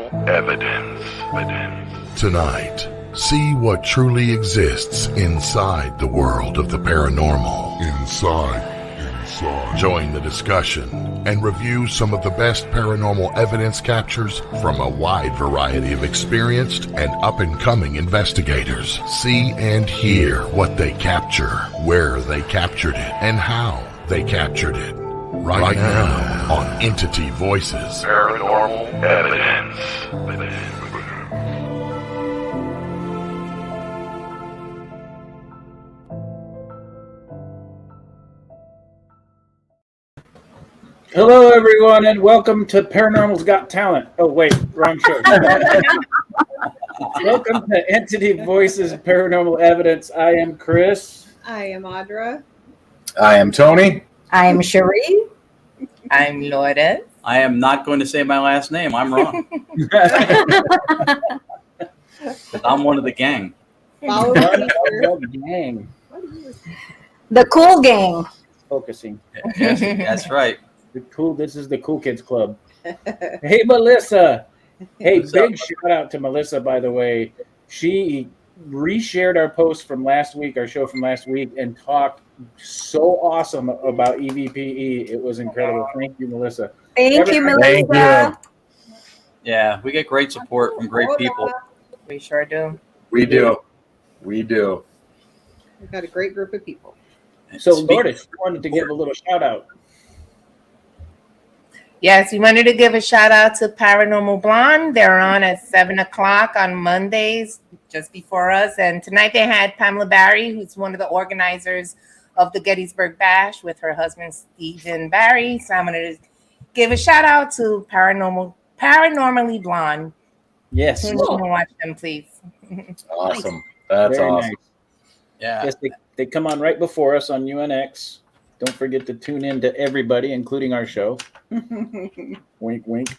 Paranormal Evidence. Tonight, see what truly exists inside the world of the paranormal. Inside. Join the discussion and review some of the best paranormal evidence captures from a wide variety of experienced and up-and-coming investigators. See and hear what they capture, where they captured it, and how they captured it. Right now on Entity Voices Paranormal Evidence. Hello, everyone, and welcome to Paranormal's Got Talent. Oh, wait, wrong show. Welcome to Entity Voices Paranormal Evidence. I am Chris. I am Audra. I am Tony. I am Cherie. I'm Lourdes. I am not going to say my last name. I'm wrong. I'm one of the gang. Follow the gang. The cool gang. Focusing. Yes, that's right. This is the Cool Kids Club. Hey, Melissa. Hey, What's big up? shout out to Melissa, by the way. She reshared our post from last week, our show from last week, and talked so awesome about EVPE. It was incredible. Thank you, Melissa. Thank you, Melissa. Thank Yeah, we get great support from great people. We sure do. We do. We do. We've got a great group of people. So, Speaking- Lourdes, I wanted to give a little shout out. Yes, we wanted to give a shout out to Paranormal Blonde. They're on at 7 o'clock on Mondays, just before us. And tonight they had Pamela Barry, who's one of the organizers of the Gettysburg Bash with her husband, Stephen Barry. So I'm going to give a shout out to Paranormally Blonde. Yes. Tune in and watch them, please. Awesome. That's Very awesome. nice. Yeah. Yes, they come on right before us on UNX. Don't forget to tune in to everybody, including our show. Wink, wink.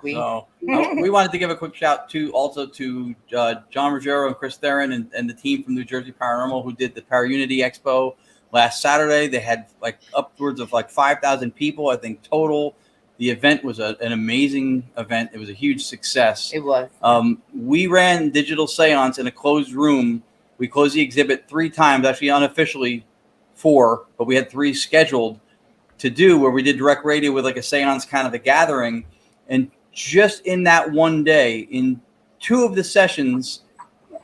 So, we wanted to give a quick shout to John Ruggiero and Chris Theron and the team from New Jersey Paranormal who did the Parunity Expo last Saturday. They had like upwards of like 5,000 people, I think, total. The event was an amazing event. It was a huge success. It was. We ran digital seance in a closed room. We closed the exhibit 3 times, actually unofficially 4, but we had 3 scheduled to do where we did direct radio with like a seance kind of a gathering. And just in that one day, in 2 of the sessions,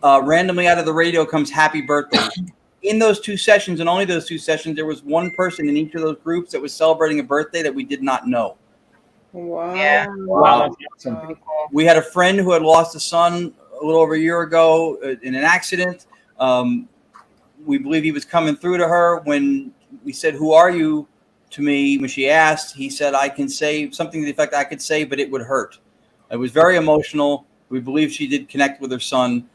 randomly out of the radio comes happy birthday. In those 2 sessions, and only those 2 sessions, there was one person in each of those groups that was celebrating a birthday that we did not know. Wow. Yeah. Wow, that's awesome. We had a friend who had lost a son a little over a year ago in an accident. We believe he was coming through to her when we said, "Who are you?" to me. When she asked, he said, "I can say something to the effect I could say, but it would hurt." It was very emotional. We believe she did connect with her son.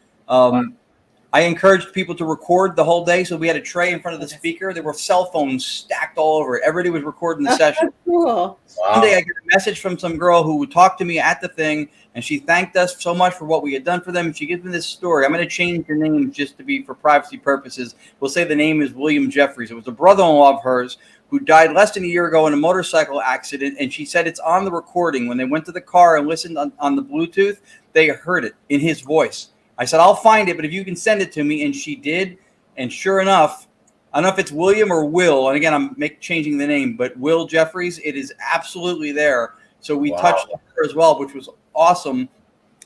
I encouraged people to record the whole day. So we had a tray in front of the speaker. There were cell phones stacked all over it. Everybody was recording the session. Cool. One day I get a message from some girl who talked to me at the thing, and she thanked us so much for what we had done for them. And she gives me this story. I'm going to change the name just to be for privacy purposes. We'll say the name is William Jeffries. It was a brother-in-law of hers who died less than a year ago in a motorcycle accident. And she said it's on the recording. When they went to the car and listened on the Bluetooth, they heard it in his voice. I said, "I'll find it, but if you can send it to me." And she did. And sure enough, I don't know if it's William or Will. And again, I'm changing the name, but Will Jeffries, it is absolutely there. So we touched her as well, which was awesome.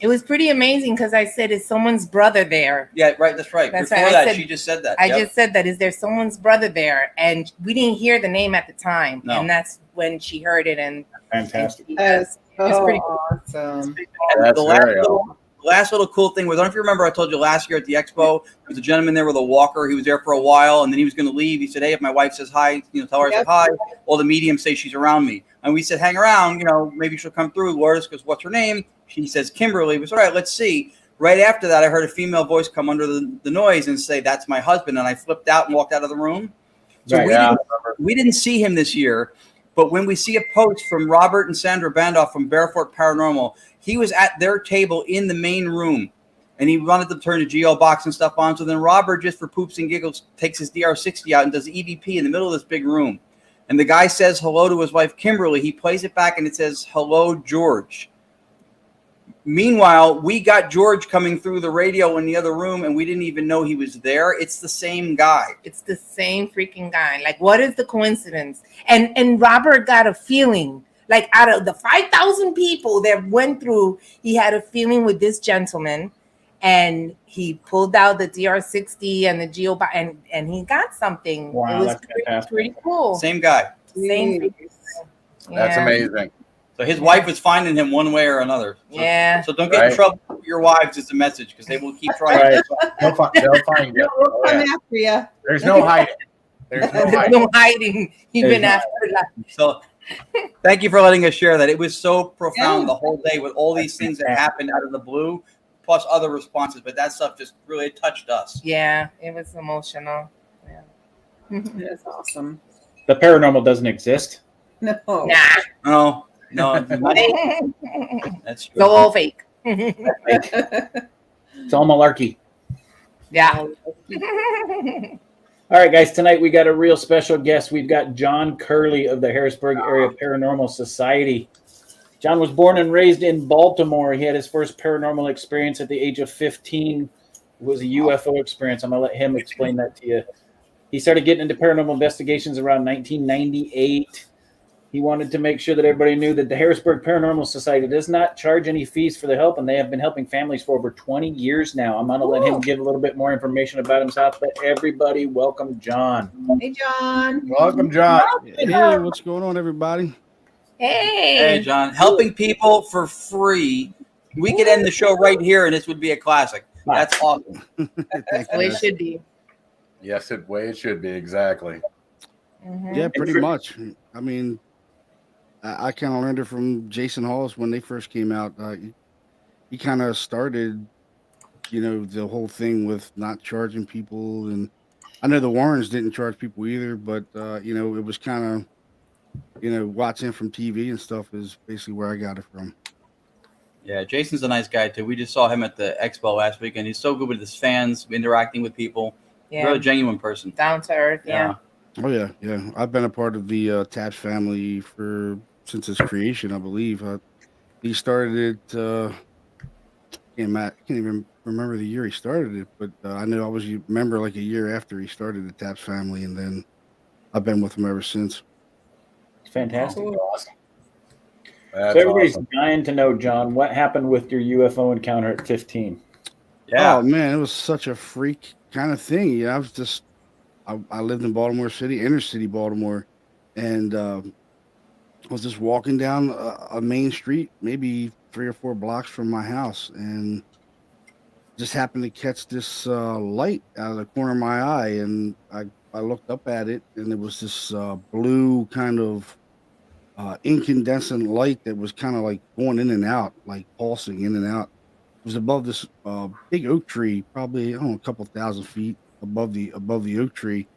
It was pretty amazing because I said, "Is someone's brother there?" Yeah, right. That's right. That's Before right. I that, said- she just said that. I Yep. just said that. Is there someone's brother there? And we didn't hear the name at the time. No. And that's when she heard it. And Fantastic. That's It's pretty awesome. That's very awesome. Last little cool thing was, I don't know if you remember, I told you last year at the expo, there was a gentleman there with a walker. He was there for a while, and then he was going to leave. He said, "Hey, if my wife says hi, tell her I said hi. All the mediums say she's around me." And we said, "Hang around, maybe she'll come through." Lourdes goes, "What's her name?" She says, "Kimberly." We said, "All right, let's see." Right after that, I heard a female voice come under the noise and say, "That's my husband." And I flipped out and walked out of the room. So Right. we didn't see him this year. But when we see a post from Robert and Sandra Bandoff from Bearfort Paranormal, he was at their table in the main room. And he wanted to turn the GL box and stuff on. So then Robert, just for poops and giggles, takes his DR60 out and does EVP in the middle of this big room. And the guy says hello to his wife, Kimberly. He plays it back and it says, "Hello, George." Meanwhile, we got George coming through the radio in the other room, and we didn't even know he was there. It's the same guy. It's the same freaking guy. Like, what is the coincidence? And Robert got a feeling. Like, out of the 5,000 people that went through, he had a feeling with this gentleman, and he pulled out the DR60 and the Geo, and he got something. Wow, it was that's fantastic. pretty cool. Same guy. Same. That's Yeah. amazing. So his wife is finding him one way or another. So, Yeah. So don't get in Right. trouble with your wives is the message, because they will keep trying. Right. They'll find you. We'll Oh, come yeah. after you. There's no hiding. There's no There's hiding. no hiding even There's after that. So thank you for letting us share that. It was so profound Yeah. the whole day with all these things that happened out of the blue, plus other responses. But that stuff just really touched us. Yeah, it was emotional. Yeah. That's awesome. The paranormal doesn't exist. No. Nah. No, that's It's all fake. It's all malarkey. Yeah. All right, guys, tonight we got a real special guest. We've got John Curley of the Harrisburg Area Paranormal Society. John was born and raised in Baltimore. He had his first paranormal experience at the age of 15. It was a UFO experience. I'm going to let him explain that to you. He started getting into paranormal investigations around 1998. He wanted to make sure that everybody knew that the Harrisburg Paranormal Society does not charge any fees for the help, and they have been helping families for over 20 years now. I'm going to let him give a little bit more information about himself, but everybody welcome John. Hey, John. Welcome, John. Hey, what's going on, everybody? Hey, Hey. John, helping people for free. We could end the show right here, and this would be a classic. That's awesome. That's the way it should be. Yes, the way it should be. Exactly. Mhm. Yeah, pretty much. I mean, I kind of learned it from Jason Halls when they first came out. He kind of started, the whole thing with not charging people, and I know the Warrens didn't charge people either, but it was kind of, watching from TV and stuff is basically where I got it from. Yeah, Jason's a nice guy too. We just saw him at the expo last week, and he's so good with his fans, interacting with people. Yeah. Really genuine person. Down to earth. Yeah. Oh yeah, yeah. I've been a part of the Taps family since its creation, I believe. He started it. Can't even remember the year he started it, but I know I was a member like a year after he started the Taps family, and then I've been with him ever since. It's fantastic. Awesome. That's So everybody's awesome. dying to know, John, what happened with your UFO encounter at 15? Yeah. Oh man, it was such a freak kind of thing. Yeah, I lived in Baltimore City, inner city Baltimore, and I was just walking down a main street, maybe 3 or 4 blocks from my house, and just happened to catch this light out of the corner of my eye, and I looked up at it, and it was this blue kind of incandescent light that was kind of like going in and out, like pulsing in and out. It was above this big oak tree, probably a couple thousand feet above the oak tree,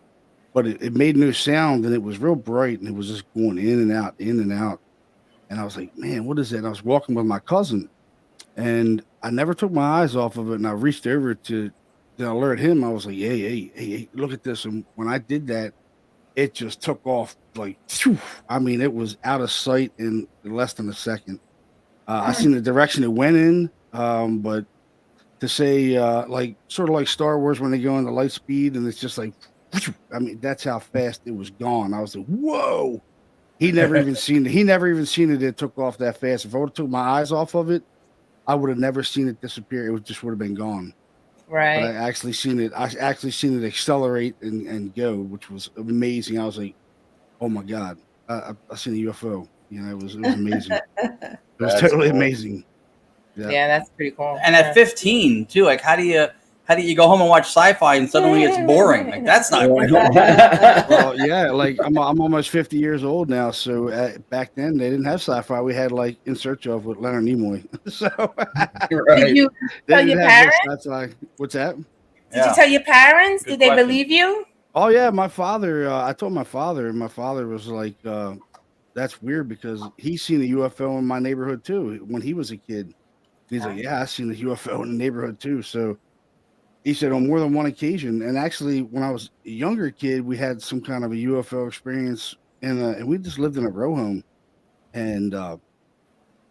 but it made no sound, and it was real bright, and it was just going in and out, in and out. And I was like, man, what is that? And I was walking with my cousin, and I never took my eyes off of it, and I reached over to alert him. I was like, hey, look at this. And when I did that, it just took off like, phew. I mean, it was out of sight in less than a second. I seen the direction it went in, but to say like sort of like Star Wars when they go into light speed and it's just like, I mean, that's how fast it was gone. I was like, whoa. He never even seen it. He never even seen it. It took off that fast. If I would have took my eyes off of it, I would have never seen it disappear. It just would have been gone. Right. But I actually seen it accelerate and go, which was amazing. I was like, oh my God, I seen a UFO. It was amazing. It was That's totally cool. amazing. Yeah, that's pretty cool. And at 15 too, like how do you go home and watch sci-fi and suddenly it's boring? Like that's not real. Well, yeah, like I'm almost 50 years old now. So back then they didn't have sci-fi. We had like In Search of with Leonard Nimoy. So Right. Did you they tell didn't your have parents? this sci-fi. What's that? Did Yeah. you tell your parents? Good Did they question. believe you? Oh yeah, my father. I told my father, and my father was like, "That's weird because he's seen a UFO in my neighborhood too when he was a kid." He's like, "Yeah, I seen a UFO in the neighborhood too." So he said on more than one occasion. And actually, when I was a younger kid, we had some kind of a UFO experience, and we just lived in a row home. And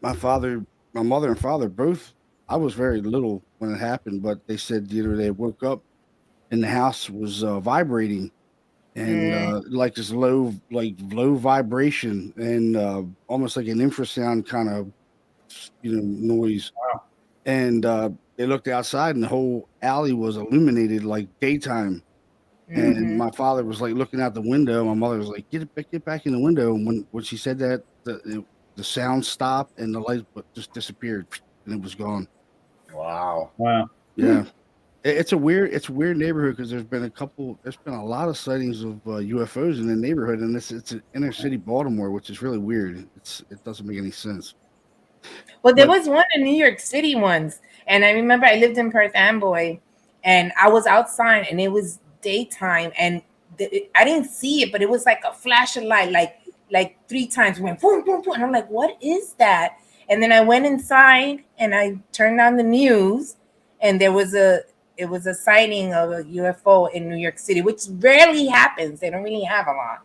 my father my mother and father both. I was very little when it happened, but they said they woke up and the house was vibrating and like this low vibration and almost like an infrasound kind of noise. Wow. And they looked outside and the whole alley was illuminated like daytime. And my father was like looking out the window. My mother was like, get back in the window. And when she said that, the sound stopped and the light just disappeared and it was gone. Wow. Wow. Yeah. It's a weird neighborhood because there's been a lot of sightings of UFOs in the neighborhood, and it's an inner city Baltimore, which is really weird. It doesn't make any sense. Well, there was one in New York City once, and I remember I lived in Perth Amboy, and I was outside, and it was daytime, and I didn't see it, but it was like a flash of light, like 3 times went boom, boom, boom, and I'm like, what is that? And then I went inside, and I turned on the news, and it was a sighting of a UFO in New York City, which rarely happens. They don't really have a lot.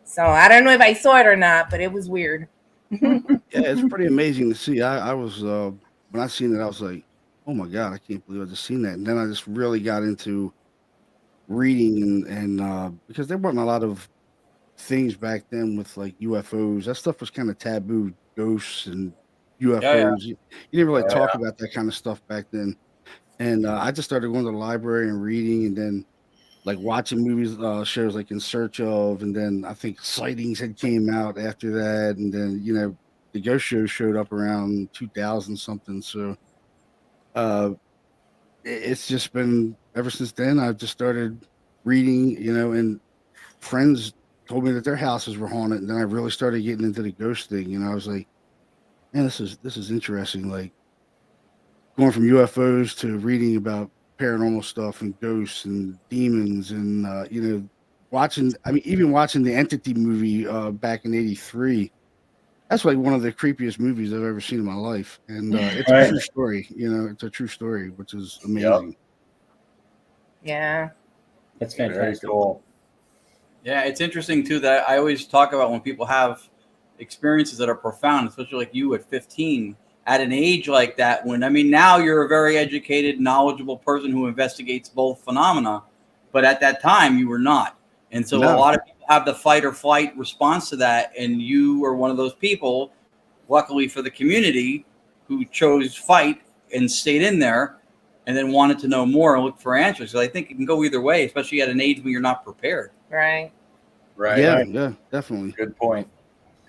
So I don't know if I saw it or not, but it was weird. Yeah, it's pretty amazing to see. I was when I seen it, I was like, oh my God, I can't believe I just seen that. And then I just really got into reading and because there weren't a lot of things back then with like UFOs. That stuff was kind of taboo, ghosts and UFOs. You didn't really talk about that kind of stuff back then. And I just started going to the library and reading, and then like watching movies, shows like In Search Of, and then I think Sightings had came out after that, and then the ghost show showed up around 2000 something. So it's just been ever since then. I've just started reading, and friends told me that their houses were haunted, and then I really started getting into the ghost thing. I was like, man, this is interesting. Like going from UFOs to reading about paranormal stuff and ghosts and demons and even watching the Entity movie back in '83. That's like one of the creepiest movies I've ever seen in my life, and it's a true story. It's a true story, which is amazing. Yeah, That's Very fantastic. cool. Yeah, it's interesting too that I always talk about when people have experiences that are profound, especially like you at 15, at an age like that. Now you're a very educated, knowledgeable person who investigates both phenomena, but at that time you were not. And so a lot of people have the fight or flight response to that, and you are one of those people, luckily for the community, who chose fight and stayed in there and then wanted to know more and look for answers. So I think it can go either way, especially at an age when you're not prepared. right. Right. Yeah, definitely. Good point.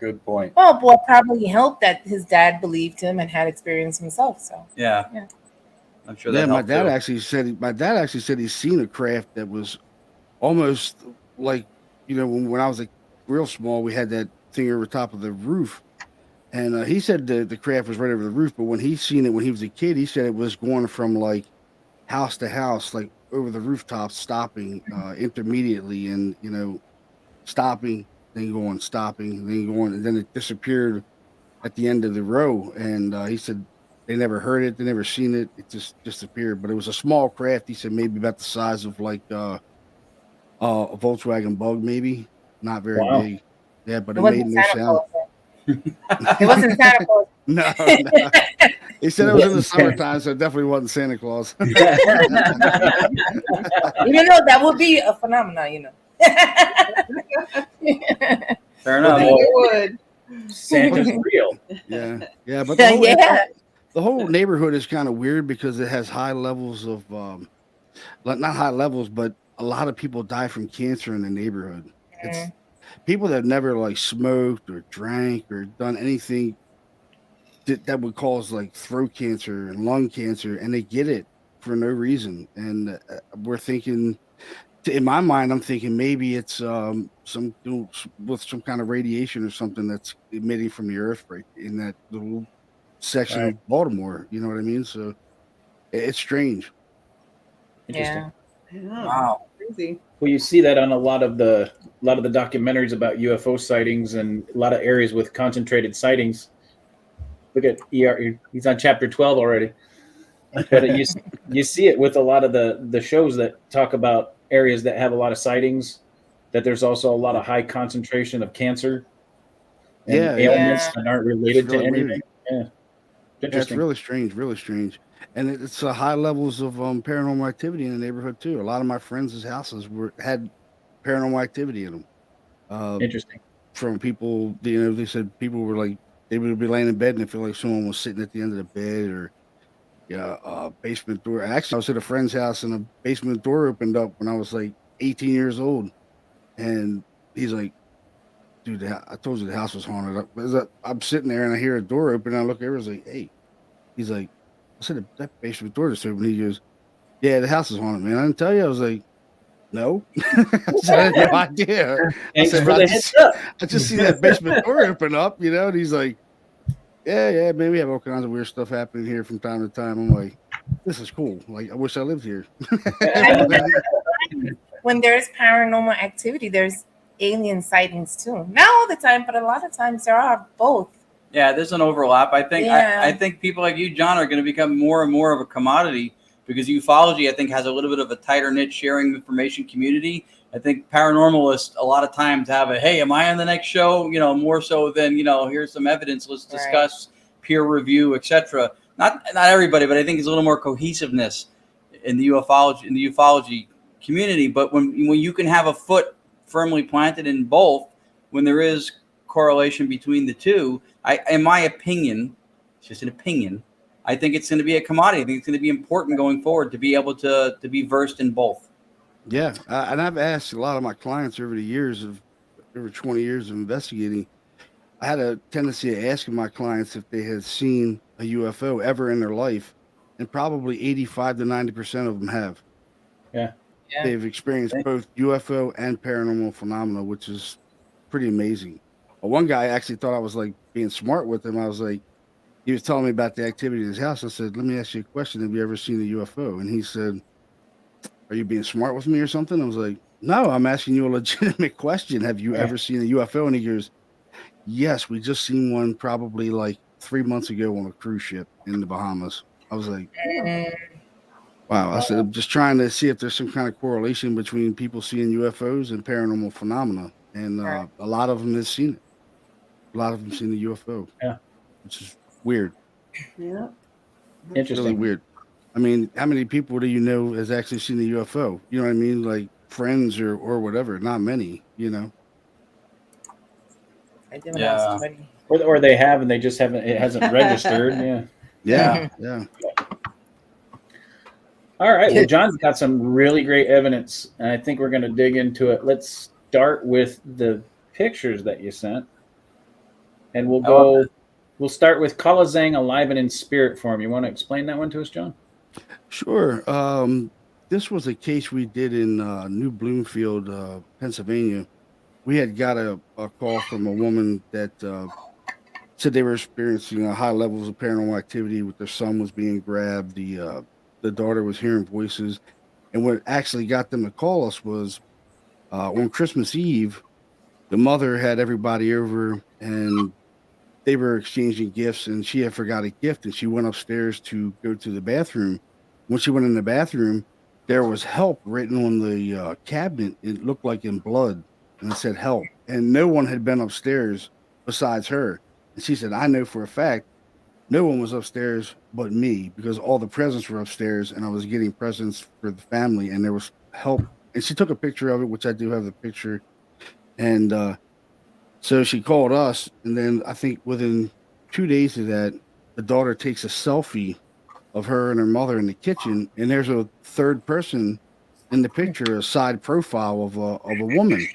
Good point. Well, what probably helped that his dad believed him and had experience himself. So Yeah. I'm sure that Yeah, my helped dad too. actually said he's seen a craft that was almost like when I was like real small, we had that thing over top of the roof, and he said the craft was right over the roof. But when he seen it when he was a kid, he said it was going from like house to house, like over the rooftop, stopping intermediately, and stopping, then going, stopping, then going, and then it disappeared at the end of the row. And he said they never heard it, they never seen it. It just disappeared. But it was a small craft. He said maybe about the size of like a Volkswagen Bug, maybe not very big. Yeah, but it made no sound. It wasn't Santa Claus. No. He said it was in the summertime, so it definitely wasn't Santa Claus. Even though that would be a phenomenon, Fair enough. It would. Santa's real. Yeah, but the whole neighborhood is kind of weird because it has high levels of not high levels, but a lot of people die from cancer in the neighborhood. It's people that have never like smoked or drank or done anything that would cause like throat cancer and lung cancer, and they get it for no reason. And we're thinking, in my mind, I'm thinking maybe it's with some kind of radiation or something that's emitting from the earth right in that little section of Baltimore. You know what I mean? So it's strange. Interesting. Yeah. Wow. Crazy. Well, you see that on a lot of the documentaries about UFO sightings and a lot of areas with concentrated sightings. Look at ER; he's on chapter 12 already. But you see it with a lot of the shows that talk about areas that have a lot of sightings. That there's also a lot of high concentration of cancer and ailments that aren't related to anything. Yeah. Yeah, it's Interesting. really strange, really strange. And it's high levels of paranormal activity in the neighborhood too. A lot of my friends' houses had paranormal activity in them. Uh, Interesting. from people, they said people were like they would be laying in bed and they feel like someone was sitting at the end of the bed, or yeah, basement door. Actually, I was at a friend's house and a basement door opened up when I was like 18 years old, and he's like, "Dude, I told you the house was haunted." I'm sitting there and I hear a door open. And I look over, I was like, "Hey," he's like, "I said that basement door just opened." He goes, "Yeah, the house is haunted, man. I didn't tell you." I was like, "No," I said, "I had no idea." I Thanks said, for the heads up. I just see that basement door open up, and he's like, yeah, man, we have all kinds of weird stuff happening here from time to time. I'm like, this is cool. Like, I wish I lived here. I mean, when there's paranormal activity, there's alien sightings too. Not all the time, but a lot of times there are both. Yeah, there's an overlap. I think Yeah. I think people like you, John, are going to become more and more of a commodity because ufology, I think, has a little bit of a tighter knit sharing information community. I think paranormalists a lot of times have a, hey, am I on the next show? More so than, here's some evidence. Let's discuss peer review, etc. Not everybody, but I think it's a little more cohesiveness in the ufology community. But when you can have a foot firmly planted in both, when there is correlation between the two, in my opinion, it's just an opinion, I think it's going to be a commodity. I think it's going to be important going forward to be able to be versed in both. Yeah, and I've asked a lot of my clients over the years of over 20 years of investigating. I had a tendency of asking my clients if they had seen a UFO ever in their life, and probably 85 to 90% of them have. Yeah. They've experienced both UFO and paranormal phenomena, which is pretty amazing. But one guy actually thought I was like being smart with him. I was like, he was telling me about the activity in his house. I said, let me ask you a question. Have you ever seen a UFO? And he said, are you being smart with me or something? I was like, no, I'm asking you a legitimate question. Have you ever seen a UFO? And he goes, yes, we just seen one probably like 3 months ago on a cruise ship in the Bahamas. I was like, wow. I said, I'm just trying to see if there's some kind of correlation between people seeing UFOs and paranormal phenomena. And a lot of them have seen it. A lot of them seen the UFO. Yeah. Which is weird. Yeah. Interesting. Really weird. I mean, how many people do you know has actually seen the UFO? You know what I mean? Like friends or whatever. Not many, I do when I was 20. Or they have and they just haven't. It hasn't registered. Yeah. Yeah. All right. Well, John's got some really great evidence, and I think we're going to dig into it. Let's start with the pictures that you sent, and we'll start with Kalazang alive and in spirit form. You want to explain that one to us, John? Sure. This was a case we did in New Bloomfield, Pennsylvania. We had got a call from a woman that said they were experiencing high levels of paranormal activity. With their son was being grabbed. The daughter was hearing voices, and what actually got them to call us was on Christmas Eve. The mother had everybody over, and they were exchanging gifts, and she had forgot a gift, and she went upstairs to go to the bathroom. When she went in the bathroom, there was help written on the cabinet. It looked like in blood, and it said help. And no one had been upstairs besides her. And she said, I know for a fact no one was upstairs but me, because all the presents were upstairs, and I was getting presents for the family, and there was help. And she took a picture of it, which I do have the picture. And so she called us, and then I think within 2 days of that, the daughter takes a selfie of her and her mother in the kitchen, and there's a third person in the picture, a side profile of a woman.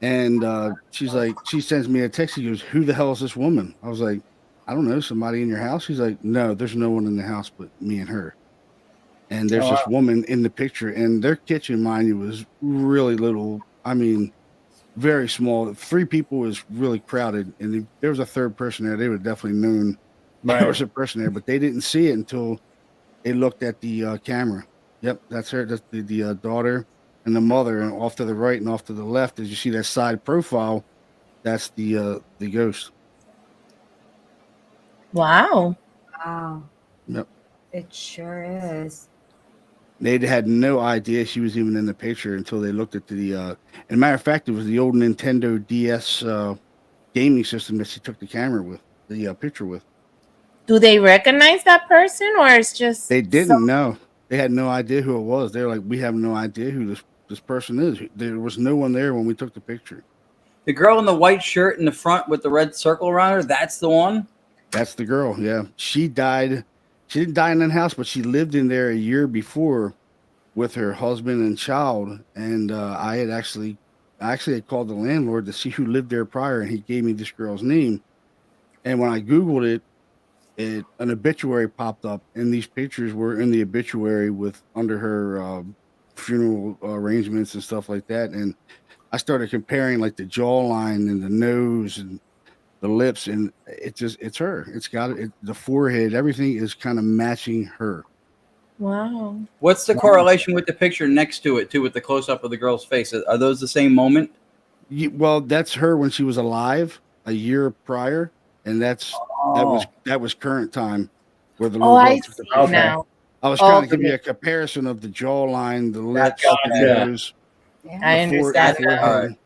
And she's like, she sends me a text. She goes, who the hell is this woman? I was like, I don't know, somebody in your house? She's like, no, there's no one in the house but me and her. And there's this woman in the picture, and their kitchen, mind you, was really little. I mean, very small. 3 people was really crowded, and if there was a third person there, they would have definitely known there was a person there, but they didn't see it until they looked at the camera. Yep, that's her. That's the daughter and the mother, and off to the right and off to the left, as you see that side profile, that's the ghost. Wow. Wow. Yep. It sure is. They had no idea she was even in the picture until they looked at the. And matter of fact, it was the old Nintendo DS gaming system that she took the camera with, the picture with. Do they recognize that person, or it's just They didn't know. They had no idea who it was. They were like, we have no idea who this person is. There was no one there when we took the picture. The girl in the white shirt in the front with the red circle around her, that's the one? That's the girl. Yeah. She died. She didn't die in that house, but she lived in there a year before with her husband and child. And I actually had called the landlord to see who lived there prior, and he gave me this girl's name. And when I Googled it, an obituary popped up, and these pictures were in the obituary with under her funeral arrangements and stuff like that. And I started comparing like the jawline and the nose and the lips, and it's her. It's got it. The forehead, everything is kind of matching her. wow? What's the correlation with the picture next to it, too, with the close-up of the girl's face? Are those the same moment? Well, that's her when she was alive a year prior, and that was current time where the little Oh, girl I took the see picture. now. I was trying to give Okay. you a comparison of the jawline, the lips, Gotcha. the nose, I the understand. forehead. All right.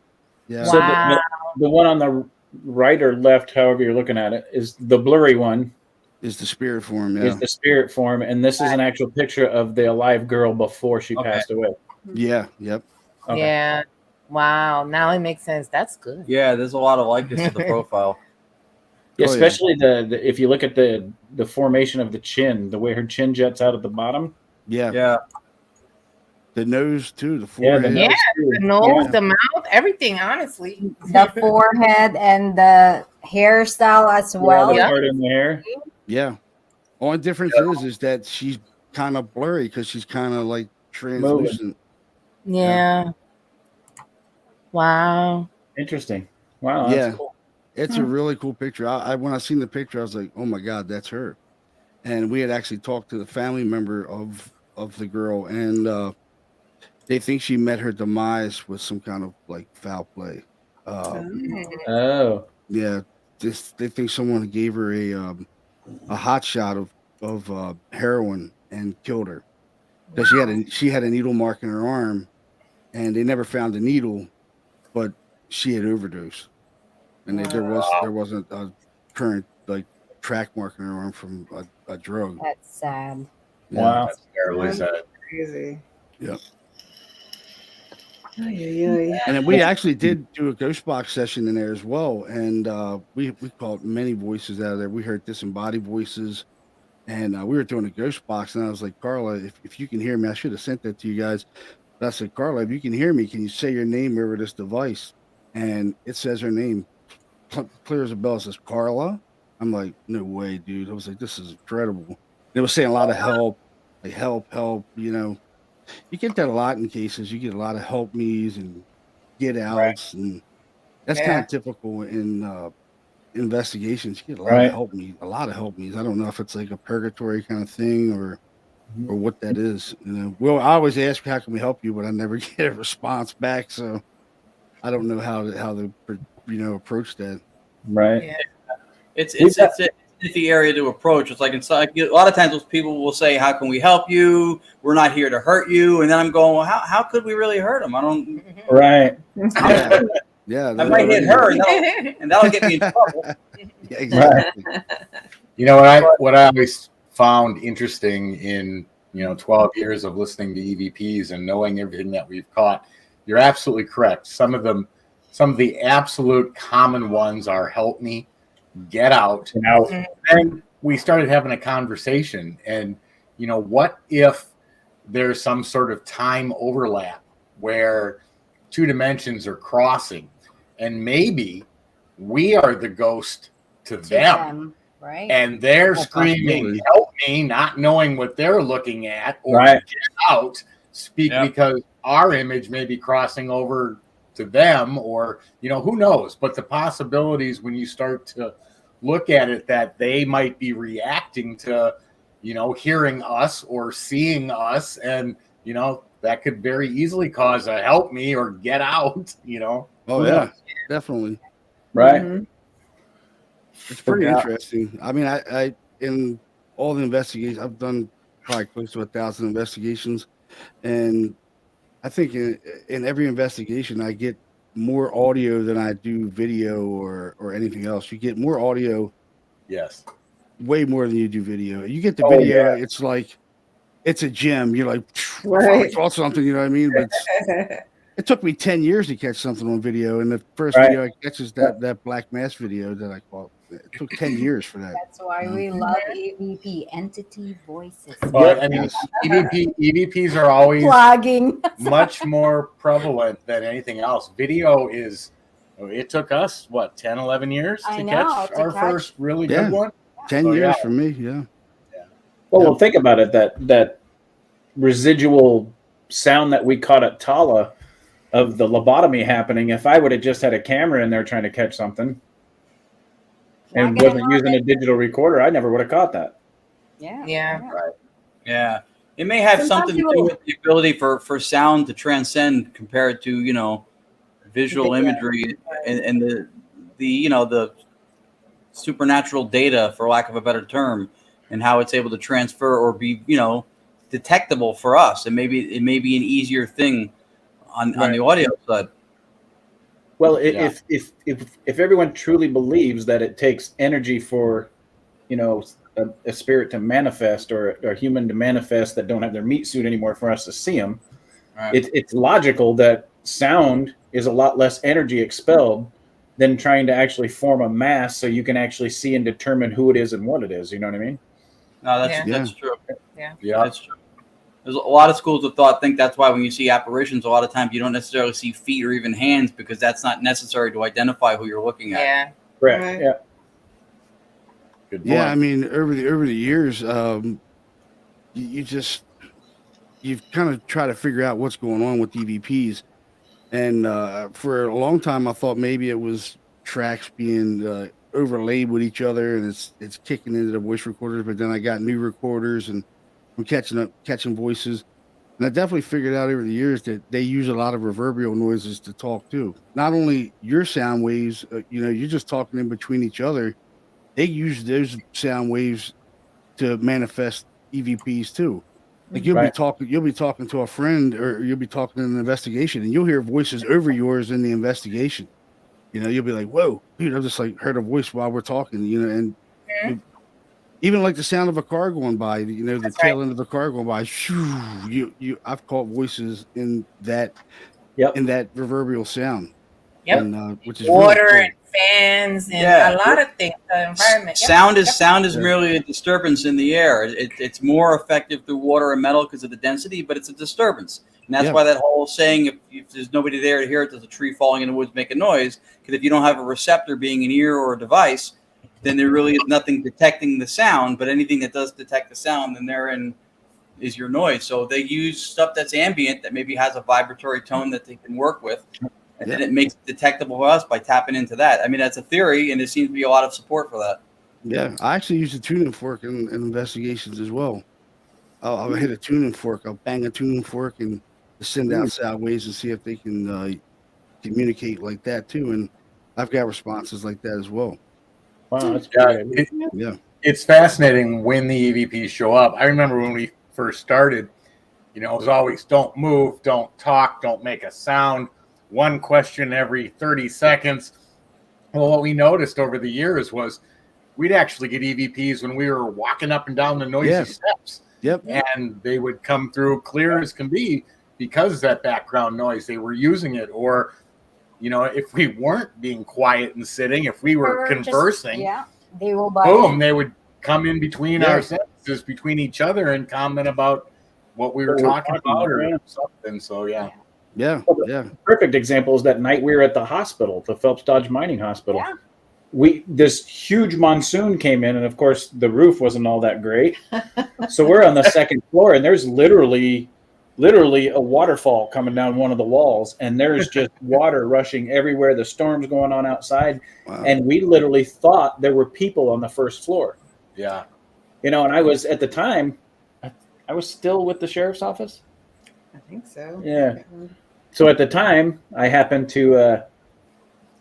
Yeah. So Wow. the one on the right or left, however you're looking at it, is the blurry one. Is the spirit form, Is the spirit form, and this is an actual picture of the alive girl before she Okay. passed away. Yeah, yep. Okay. Yeah. Wow. Now it makes sense. That's good. Yeah, there's a lot of likeness to the profile. Yeah, Oh, yeah. especially the if you look at the formation of the chin, the way her chin juts out at the bottom. Yeah. Yeah. The nose too, the Yeah, forehead. the Yeah, nose too. The nose, Yeah. the mouth, everything. Honestly. The forehead and the hairstyle as Yeah, well. the Yeah. part in the hair. Yeah. Only difference is that she's kind of blurry because she's kind of like translucent. Yeah. Wow. Interesting. Wow, Yeah. that's cool. It's a really cool picture. I when I seen the picture, I was like, oh my God, that's her. And we had actually talked to the family member of the girl, and they think she met her demise with some kind of like foul play. Oh, Yeah, they think someone gave her a hot shot of heroin and killed her because she had a needle mark in her arm, and they never found the needle, but she had overdosed, and there wasn't a current like track mark in her arm from a drug. That's sad. Yeah. wow. That's terribly sad. Crazy. Yep. Ay. And then we actually did do a ghost box session in there as well, and we called many voices out of there. We heard disembodied voices, and we were doing a ghost box, and I was like, Carla, if you can hear me, I should have sent that to you guys. But I said, Carla, if you can hear me, can you say your name over this device? And it says her name, clear as a bell. It says Carla. I'm like, no way, dude. I was like, this is incredible. They were saying a lot of help, like help, you know. You get that a lot in cases. You get a lot of help me's and get outs, and that's kind of typical in investigations. You get a lot of help me's. I don't know if it's like a purgatory kind of thing or what that is. You know, well, I always ask how can we help you, but I never get a response back, so I don't know how to approach that. Right. Yeah. It's the area to approach. It's like inside. A lot of times, those people will say, "How can we help you? We're not here to hurt you." And then I'm going, "Well, how could we really hurt them? I don't. Right. Yeah, I might hit her, and that'll get me in trouble." Yeah, exactly. You know what I always found interesting in 12 years of listening to EVPs and knowing everything that we've caught. You're absolutely correct. Some of the absolute common ones are help me, get out. And we started having a conversation, and what if there's some sort of time overlap where two dimensions are crossing, and maybe we are the ghost to them. Right. And they're screaming, help me, not knowing what they're looking at, or Right. get out, because our image may be crossing over to them, or, who knows? But the possibilities when you start to look at it that they might be reacting to, hearing us or seeing us, and, that could very easily cause a help me or get out, Oh yeah, definitely. Right. It's pretty interesting. I mean, I in all the investigations I've done, probably close to 1,000 investigations, and I think in every investigation I get more audio than I do video or anything else. You get more audio Yes. way more than you do video. You get the Oh, video, yeah. it's like it's a gem. You're like, I Right. finally caught something. You know what I mean? But it took me 10 years to catch something on video, and the first Right. video I catch is that black mass video that I caught. It took 10 years for that. That's why we love EVP, Entity Voices. But I mean, EVPs are always Plugging. much more prevalent than anything else. Video is, it took us, what, 10, 11 years I to know, catch to our catch- first really Yeah. good one? 10 Oh, years yeah. for me, yeah. Well, think about it. That residual sound that we caught at Tala of the lobotomy happening. If I would have just had a camera in there trying to catch something and Not gonna wasn't using a happen. digital recorder, I never would have caught that. Yeah. Yeah. Yeah. It may have Sometimes something to do people- with the ability for sound to transcend compared to, visual Video. imagery and the supernatural data, for lack of a better term, and how it's able to transfer or be, detectable for us. And maybe it may be an easier thing on the audio side. Well, Yeah. if everyone truly believes that it takes energy for, a spirit to manifest or a human to manifest that don't have their meat suit anymore for us to see them, Right. it's logical that sound is a lot less energy expelled than trying to actually form a mass so you can actually see and determine who it is and what it is. You know what I mean? No, Yeah. that's true. Yeah. That's true. There's a lot of schools of thought think that's why when you see apparitions, a lot of times you don't necessarily see feet or even hands because that's not necessary to identify who you're looking at. Yeah. Correct. Right. Yeah. Good Yeah, point. I mean, over the years, you've kind of try to figure out what's going on with EVPs, and for a long time, I thought maybe it was tracks being overlaid with each other, and it's kicking into the voice recorders. But then I got new recorders, and I'm catching voices, and I definitely figured out over the years that they use a lot of reverberal noises to talk too. Not only your sound waves, you're just talking in between each other. They use those sound waves to manifest EVPs too. Like you'll Right. be talking to a friend, or you'll be talking in an investigation, and you'll hear voices over yours in the investigation. You'll be like, "Whoa, dude! I just like heard a voice while we're talking." And even like the sound of a car going by. The That's tail end of the car going by. Shoo, I've caught voices in that Yep. reverberal sound. Yep. And, which is Water really and fans and Yeah. a lot of things. The environment. Yep. Sound is Yeah. merely a disturbance in the air. It's more effective through water and metal because of the density, but it's a disturbance. And that's Yeah. why that whole saying, if there's nobody there to hear it, there's a tree falling in the woods make a noise. Because if you don't have a receptor being an ear or a device, then there really is nothing detecting the sound. But anything that does detect the sound, then therein is your noise. So they use stuff that's ambient that maybe has a vibratory tone that they can work with. And then it makes it detectable for us by tapping into that. I mean, that's a theory, and there seems to be a lot of support for that. Yeah, I actually use a tuning fork in investigations as well. I'll hit a tuning fork. I'll bang a tuning fork and send out sound waves and see if they can communicate like that too. And I've got responses like that as well. Wow, that's Yeah, pretty good. Yeah. It's fascinating when the EVPs show up. I remember when we first started, it was always don't move, don't talk, don't make a sound. One question every 30 seconds. Well, what we noticed over the years was we'd actually get EVPs when we were walking up and down the noisy steps. Yep. And they would come through clear as can be because of that background noise. They were using it. Or, if we weren't being quiet and sitting, if we were conversing, they will buy boom, they would come in between Yeah. our sentences, between each other, and comment about what we were talking about or something. So, yeah. Yeah. Perfect example is that night we were at the hospital, the Phelps Dodge Mining Hospital. Yeah. This huge monsoon came in, and of course the roof wasn't all that great. So we're on the second floor, and there's literally a waterfall coming down one of the walls, and there's just water rushing everywhere. The storm's going on outside, and we literally thought there were people on the first floor. Yeah. And I was at the time, I was still with the sheriff's office. I think so. Yeah. So at the time, I happened to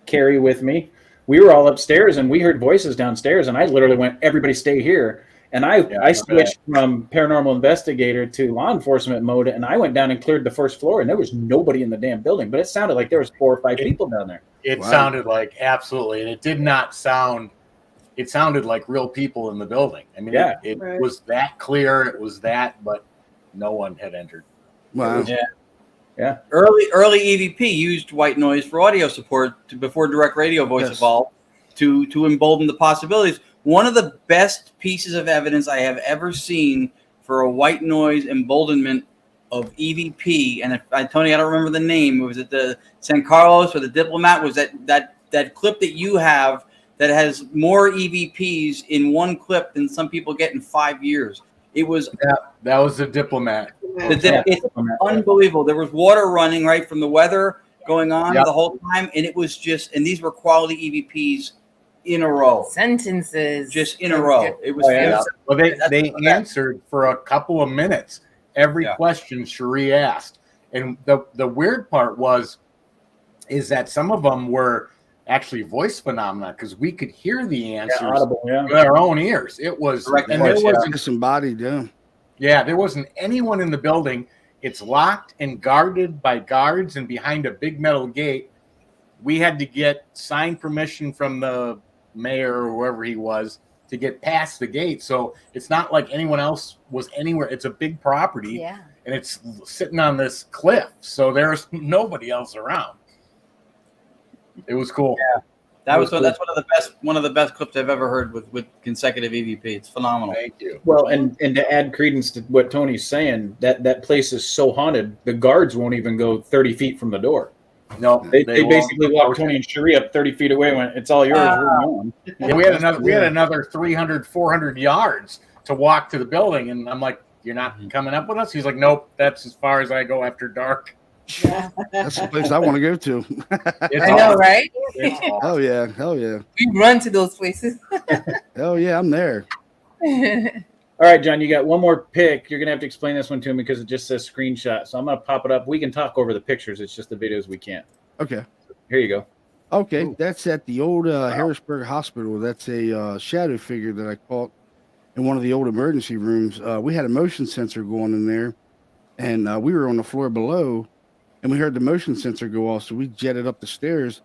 carry with me. We were all upstairs, and we heard voices downstairs, and I literally went, "Everybody stay here." And I switched from paranormal investigator to law enforcement mode, and I went down and cleared the first floor, and there was nobody in the damn building, but it sounded like there was 4 or 5 people down there. It sounded like absolutely, and it did not sound it sounded like real people in the building. I mean, Yeah. it Right. was that clear. It was that, but no one had entered. Wow. Yeah. Early EVP used white noise for audio support before direct radio voice Yes. evolved to embolden the possibilities. One of the best pieces of evidence I have ever seen for a white noise emboldenment of EVP, and Tony, I don't remember the name. Was it the San Carlos or the Diplomat? Was that clip that you have that has more EVPs in one clip than some people get in 5 years? It was That was the Diplomat. it's unbelievable. There was water running right from the weather going on Yep. the whole time, and it was just, and these were quality EVPs in a row, Sentences. just in a row. It was. Oh, yeah. it was- Well, That's they the best. answered for a couple of minutes every Yeah. question Cherie asked, and the weird part is that some of them were actually voice phenomena because we could hear the answers Audible, yeah. with our own ears. It was, Direct and there voice, yeah. wasn't, Disembodied, yeah. there wasn't anyone in the building. It's locked and guarded by guards and behind a big metal gate. We had to get signed permission from the mayor or whoever he was to get past the gate. So it's not like anyone else was anywhere. It's a big property Yeah. and it's sitting on this cliff. So there's nobody else around. It was cool. that's one of the best clips I've ever heard with consecutive EVP. It's phenomenal. Thank you. Well, and to add credence to what Tony's saying, that place is so haunted, the guards won't even go 30 feet from the door. No, They won't. basically walked Tony and Cherie up 30 feet away and went, "It's all yours." We're going." Yeah, we had another 300, 400 yards to walk to the building. And I'm like, "You're not coming up with us?" He's like, "Nope, that's as far as I go after dark." That's the place I want to go to. It's I know, awesome. right? It's awesome. Hell yeah. Hell yeah. We run to those places. Hell yeah, I'm there. All right, John, you got one more pick. You're gonna have to explain this one to me because it just says screenshot. So I'm gonna pop it up. We can talk over the pictures. It's just the videos we can't. Okay. Here you go. Okay. That's at the old Harrisburg Hospital. That's a shadow figure that I caught in one of the old emergency rooms. We had a motion sensor going in there, and we were on the floor below, and we heard the motion sensor go off. So we jetted up the stairs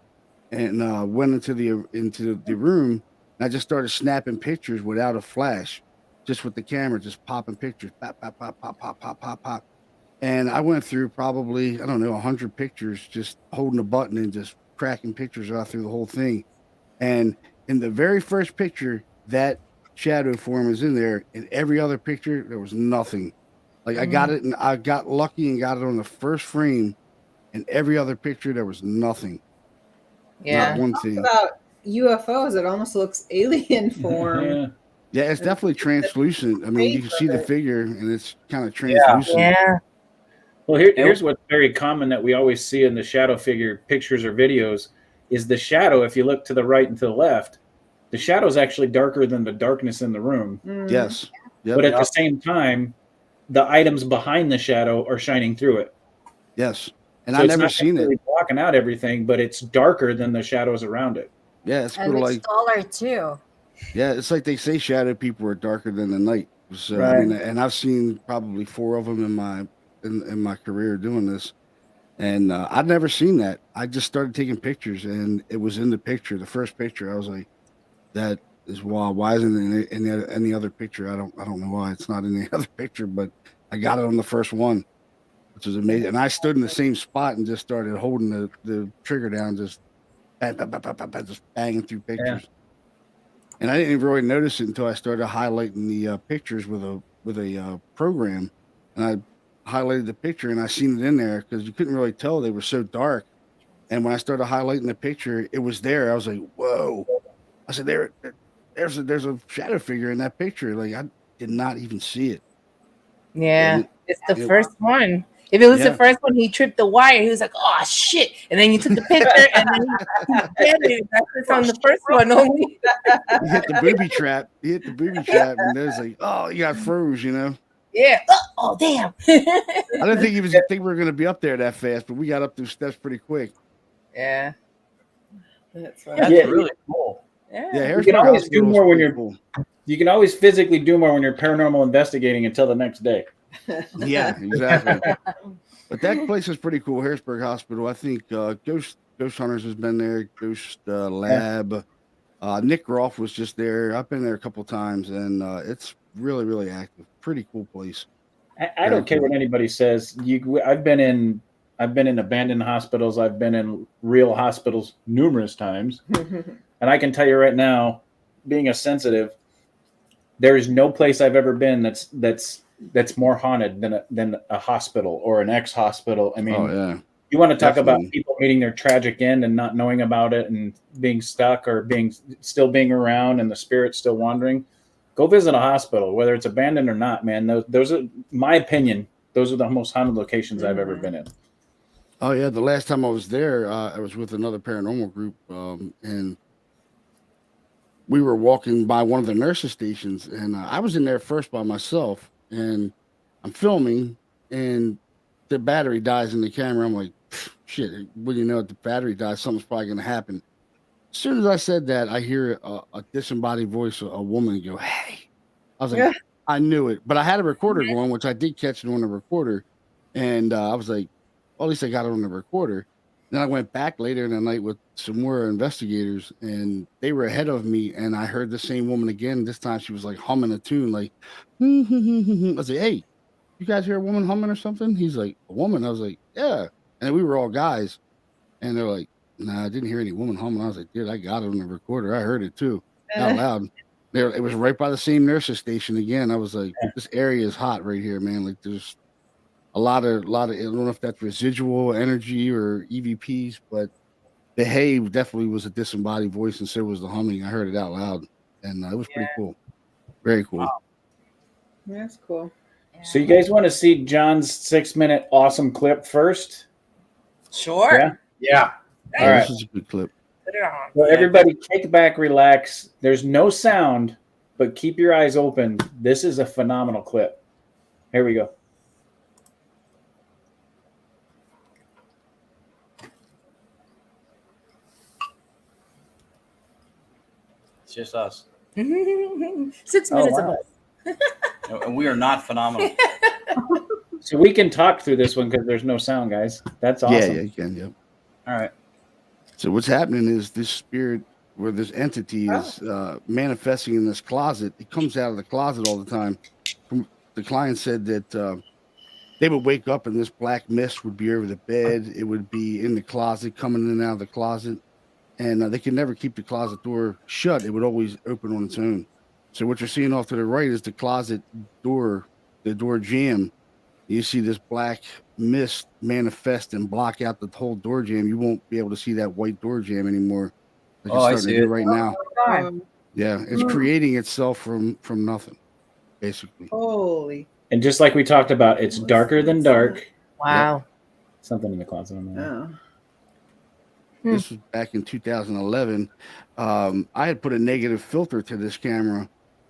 and went into the room. And I just started snapping pictures without a flash, just with the camera, just popping pictures, pop, pop, pop, pop, pop, pop, pop, pop. And I went through probably, I don't know, 100 pictures, just holding a button and just cracking pictures out through the whole thing. And in the very first picture, that shadow form is in there. In every other picture, there was nothing. Like I got it, and I got lucky and got it on the first frame. In every other picture, there was nothing. Yeah. Not one thing. About UFOs, it almost looks alien form. Yeah. Yeah, it's definitely translucent. I mean, you can see the figure, and it's kind of translucent. Yeah. Well, here's what's very common that we always see in the shadow figure pictures or videos is the shadow. If you look to the right and to the left, the shadow is actually darker than the darkness in the room. Yes. Yep. But at the same time, the items behind the shadow are shining through it. Yes. And So I've it's never not seen it. necessarily blocking out everything, but it's darker than the shadows around it. Yeah, it's And cool. it's Like, taller too. yeah, it's like they say shadow people are darker than the night. So, I Right. mean, and I've seen probably 4 of them in my career doing this, and I'd never seen that. I just started taking pictures, and it was in the picture. The first picture, I was like, "That is wild. Why isn't it in any other picture? I don't know why it's not in the other picture, but I got it on the first one, which was amazing. And I stood in the same spot and just started holding the trigger down, just just banging through pictures. And I didn't even really notice it until I started highlighting the pictures with a program, and I highlighted the picture and I seen it in there because you couldn't really tell, they were so dark. And when I started highlighting the picture, it was there. I was like, "Whoa!" I said, "There's a shadow figure in that picture." Like I did not even see it. Yeah. And It's the it- first one. If it was Yeah. the first one, he tripped the wire. He was like, "Oh shit!" And then you took the picture, and then he did it. That's on the first one only. He hit the booby trap. And there's like, "Oh, you got froze," you know. Yeah. Oh damn. I didn't think we were going to be up there that fast, but we got up those steps pretty quick. Yeah. That's right. That's Yeah. really cool. Yeah, Yeah. Harrisburg always do Hospital was more when pretty you're- cool. You can always physically do more when you're paranormal investigating until the next day. Yeah, exactly. But that place is pretty cool, Harrisburg Hospital. I think Ghost Hunters has been there, Ghost Lab. Nick Groff was just there. I've been there a couple times, and it's really, really active. Pretty cool place. I don't care what anybody says. I've been in abandoned hospitals. I've been in real hospitals numerous times, and I can tell you right now, being a sensitive, there is no place I've ever been that's more haunted than a hospital or an ex-hospital. I mean, you want to talk about people meeting their tragic end and not knowing about it and being stuck or still being around and the spirit still wandering. Go visit a hospital, whether it's abandoned or not, man. Those are, my opinion, those are the most haunted locations I've ever been in. Oh, yeah. The last time I was there, I was with another paranormal group, and we were walking by one of the nurses' stations, and I was in there first by myself, and I'm filming, and the battery dies in the camera. I'm like, shit, when you know if the battery dies, something's probably going to happen. As soon as I said that, I hear a disembodied voice, a woman go, hey. I was like, I knew it. But I had a recorder going, which I did catch it on the recorder. And I was like, well, at least I got it on the recorder. Then I went back later in the night with some more investigators, and they were ahead of me. And I heard the same woman again. This time she was like humming a tune, like, I was like, hey, you guys hear a woman humming or something? He's like, a woman? I was like, yeah. And we were all guys. And they're like, nah, I didn't hear any woman humming. I was like, dude, I got it on the recorder. I heard it too, out loud. It was right by the same nurses station again. I was like, this area is hot right here, man. Like, there's a lot of. I don't know if that's residual energy or EVPs, but the hey definitely was a disembodied voice, and so was the humming. I heard it out loud, and it was pretty cool. Very cool. Wow. That's cool. So you guys want to see John's 6-minute awesome clip first? Sure. Yeah. All right. This is a good clip. Put it on. Well, everybody kick back, relax. There's no sound, but keep your eyes open. This is a phenomenal clip. Here we go. It's just us. 6 minutes wow. of us. And we are not phenomenal. So we can talk through this one because there's no sound, guys. That's awesome. Yeah, you can. Yep. All right. So what's happening is this spirit, where this entity is manifesting in this closet. It comes out of the closet all the time. The client said that they would wake up and this black mist would be over the bed. It would be in the closet, coming in and out of the closet. And they could never keep the closet door shut. It would always open on its own. So what you're seeing off to the right is the closet door, the door jamb. You see this black mist manifest and block out the whole door jamb. You won't be able to see that white door jamb anymore. Like I see it right now. Yeah, it's creating itself from nothing, basically. Holy. And just like we talked about, it's darker than dark. Wow. Yep. Something in the closet. On there. Oh. This was back in 2011. I had put a negative filter to this camera,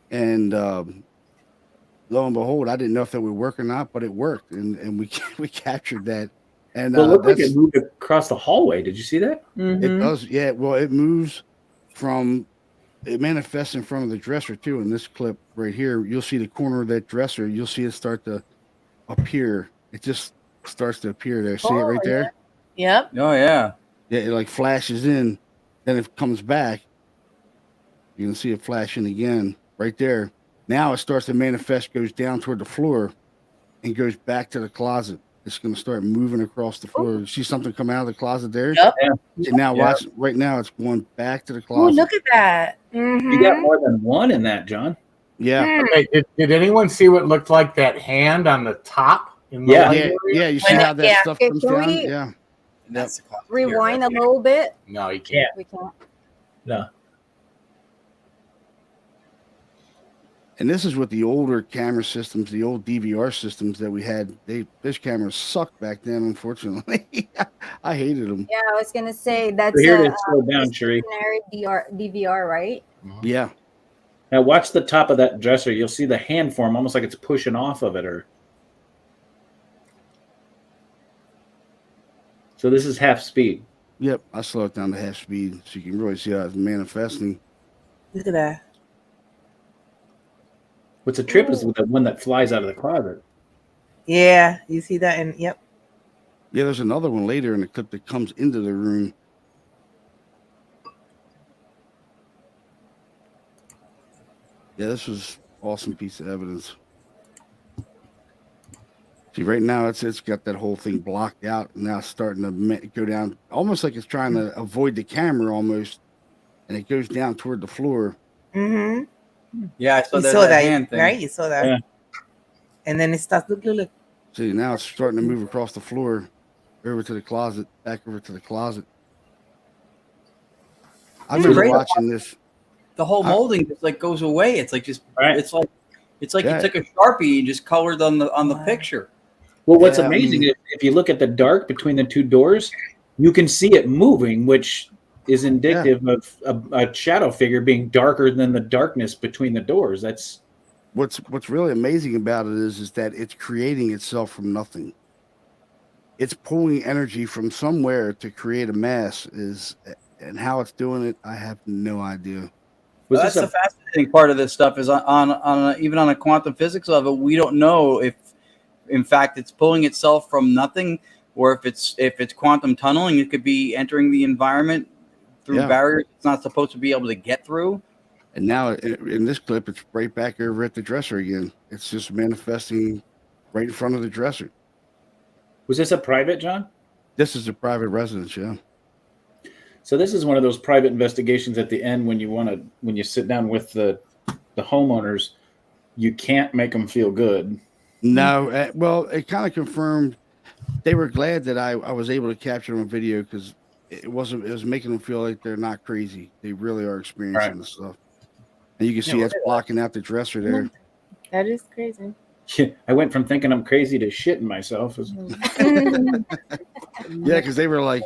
and lo and behold, I didn't know if that would work or not, but it worked, and we captured that. And well, it looked like it moved across the hallway. Did you see that? It does, yeah. Well, it moves it manifests in front of the dresser too. In this clip right here, you'll see the corner of that dresser. You'll see it start to appear. It just starts to appear there. See it right there? Yep. Oh, yeah. Yeah, it like flashes in, then it comes back. You can see it flashing again right there. Now it starts to manifest, goes down toward the floor, and goes back to the closet. It's going to start moving across the floor. You see something come out of the closet there? Yep. And now watch. Right now, it's going back to the Oh, closet. look at that. Mm-hmm. You got more than one in that, John. Yeah. Okay, did anyone see what looked like that hand on the top? In the Yeah. light Yeah. area? You see how that Yeah. stuff Okay, comes can down? we- Yeah. That's the closet Rewind here, a little bit. No, you can't. We can't. No. And this is with the older camera systems, the old DVR systems that we had. Those cameras sucked back then, unfortunately. I hated them. Yeah, I was gonna say that's So here it is. Slow down, Sheree. stationary DVR, right? Yeah. Now watch the top of that dresser. You'll see the hand form, almost like it's pushing off of it. So this is half speed. Yep. I slow it down to half speed so you can really see how it's manifesting. Look at that. What's a trip is the one that flies out of the closet. Yeah, you see that? And yep. Yeah, there's another one later in the clip that comes into the room. Yeah, this was awesome piece of evidence. See, right now it's got that whole thing blocked out, and now it's starting to go down, almost like it's trying to avoid the camera almost, and it goes down toward the floor. Mm-hmm. Yeah, I saw You that, saw that, hand thing. right? You saw that. Yeah. And then it starts, look. See, now it's starting to move across the floor, over to the closet, back over to the closet. I remember watching this. The whole molding just like goes away. It's like just Right. it's like Yeah. you took a Sharpie and just colored on the picture. Well, what's Yeah, I amazing mean- is if you look at the dark between the two doors, you can see it moving, which is indicative of a shadow figure being darker than the darkness between the doors. That's What's really amazing about it is that it's creating itself from nothing. It's pulling energy from somewhere to create a mass. And how it's doing it, I have no idea. was That's this the a, fascinating part of this stuff is even on a quantum physics level, we don't know if, in fact, it's pulling itself from nothing, or if it's quantum tunneling. It could be entering the environment through barriers it's not supposed to be able to get through. And now in this clip, it's right back over at the dresser again. It's just manifesting right in front of the dresser. was this a private, John? This is a private residence, yeah. So this is one of those private investigations at the end when you sit down with the homeowners, you can't make them feel good. No, well, it kind of confirmed. They were glad that I was able to capture them on video because it was making them feel like they're not crazy. They really are experiencing this stuff. And you can see it's blocking out the dresser there. That is crazy. I went from thinking I'm crazy to shitting myself. Yeah, because they were like,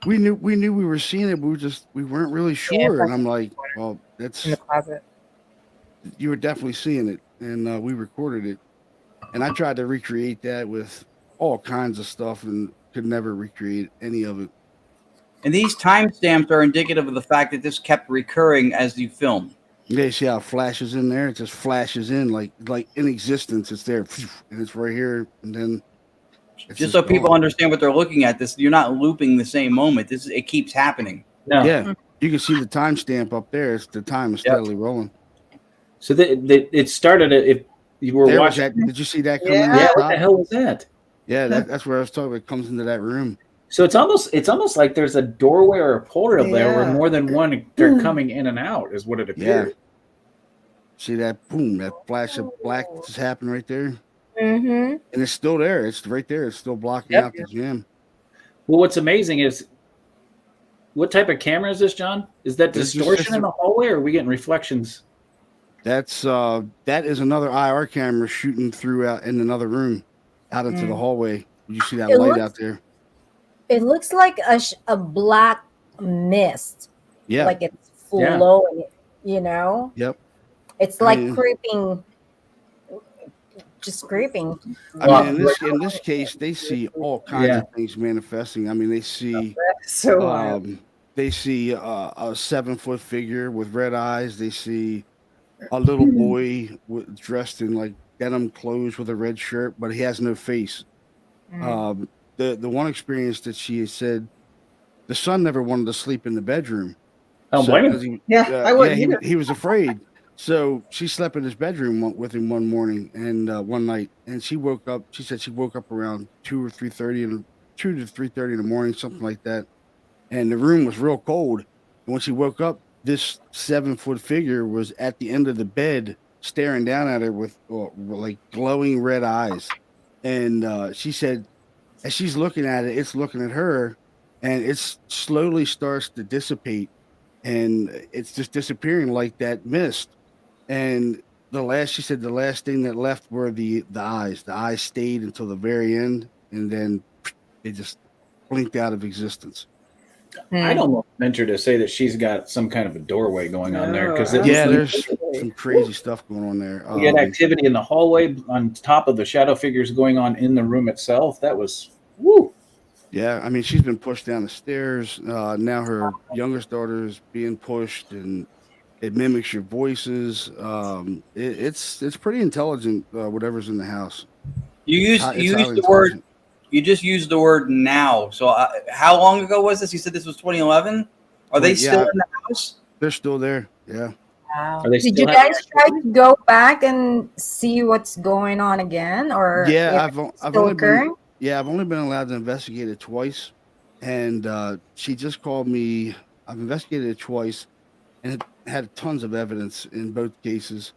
we knew we were seeing it, but we weren't really sure. And I'm like, well, that's in the closet. You were definitely seeing it, and we recorded it. And I tried to recreate that with all kinds of stuff, and could never recreate any of it. And these timestamps are indicative of the fact that this kept recurring as you film. Yeah, you see how it flashes in there? It just flashes in like in existence. It's there, and it's right here, and then it's Just so people gone. understand what they're looking at, you're not looping the same moment. It keeps happening. No. Yeah, you can see the timestamp up there. It's the time is steadily rolling. So it started if you were There was watching. that, did you see that coming? Yeah. in Yeah, the what top? the hell was that? Yeah, that's where I was talking. It comes into that room. So it's almost like there's a doorway or a portal there where Yeah. more than one they're coming in and out is what it Yeah. appears. See that? Boom! That flash of black just happened right there, Mm-hmm. and it's still there. It's right there. It's still blocking Yep. out the jam. Well, what's amazing is what type of camera is this, John? Is that This is distortion just in the hallway, or are we getting reflections? That is another IR camera shooting through out in another room, out into the hallway. You see that It light looks- out there? It looks like a black mist, Yeah. like it's Yeah. flowing. You know, Yep. it's like mean- creeping, just creeping. I mean, in this case, they see all kinds Yeah. of things manifesting. I mean, they see So wild. they see a 7-foot figure with red eyes. They see a little boy dressed in like denim clothes with a red shirt, but he has no face. The one experience that she had said, the son never wanted to sleep in the bedroom. Don't blame him. 'cause he- Yeah, I wouldn't he, either. he was afraid. So she slept in his bedroom with him one morning and one night, and she woke up. She said she woke up around 2 to 3:30 in the morning, something like that. And the room was real cold. And when she woke up, this 7-foot figure was at the end of the bed, staring down at her with like glowing red eyes. And she said, as she's looking at it, it's looking at her, and it slowly starts to dissipate, and it's just disappearing like that mist. And she said the last thing that left were the eyes. The eyes stayed until the very end, and then they just blinked out of existence. I'd almost venture to say that she's got some kind of a doorway going on there because Yeah, there's some crazy stuff going on there. we had activity in the hallway on top of the shadow figures going on in the room itself. That was woo. Yeah, I mean, she's been pushed down the stairs. Now her youngest daughter is being pushed, and it mimics your voices. It's pretty intelligent, whatever's in the house. You It's used highly the word. intelligent. You just used the word now. So how long ago was this? You said this was 2011. Are they Yeah. still in the house? They're still there. Yeah. Wow. Are they Did still you having guys try to go back and see what's going on again, or Yeah, if it's I've still only been occurring? I've only been allowed to investigate it twice, and she just called me. I've investigated it twice, and it had tons of evidence in both cases,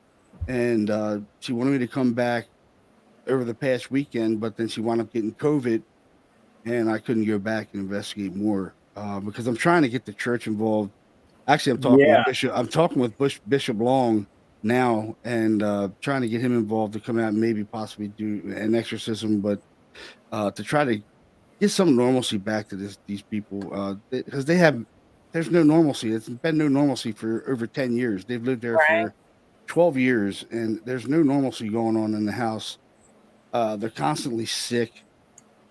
and she wanted me to come back over the past weekend, but then she wound up getting COVID, and I couldn't go back and investigate more because I'm trying to get the church involved. Actually, Yeah. I'm talking with Bishop Long now, and trying to get him involved to come out and maybe possibly do an exorcism, but to try to get some normalcy back to these people because there's no normalcy. It's been no normalcy for over 10 years. They've lived there Right. for 12 years, and there's no normalcy going on in the house. They're constantly sick.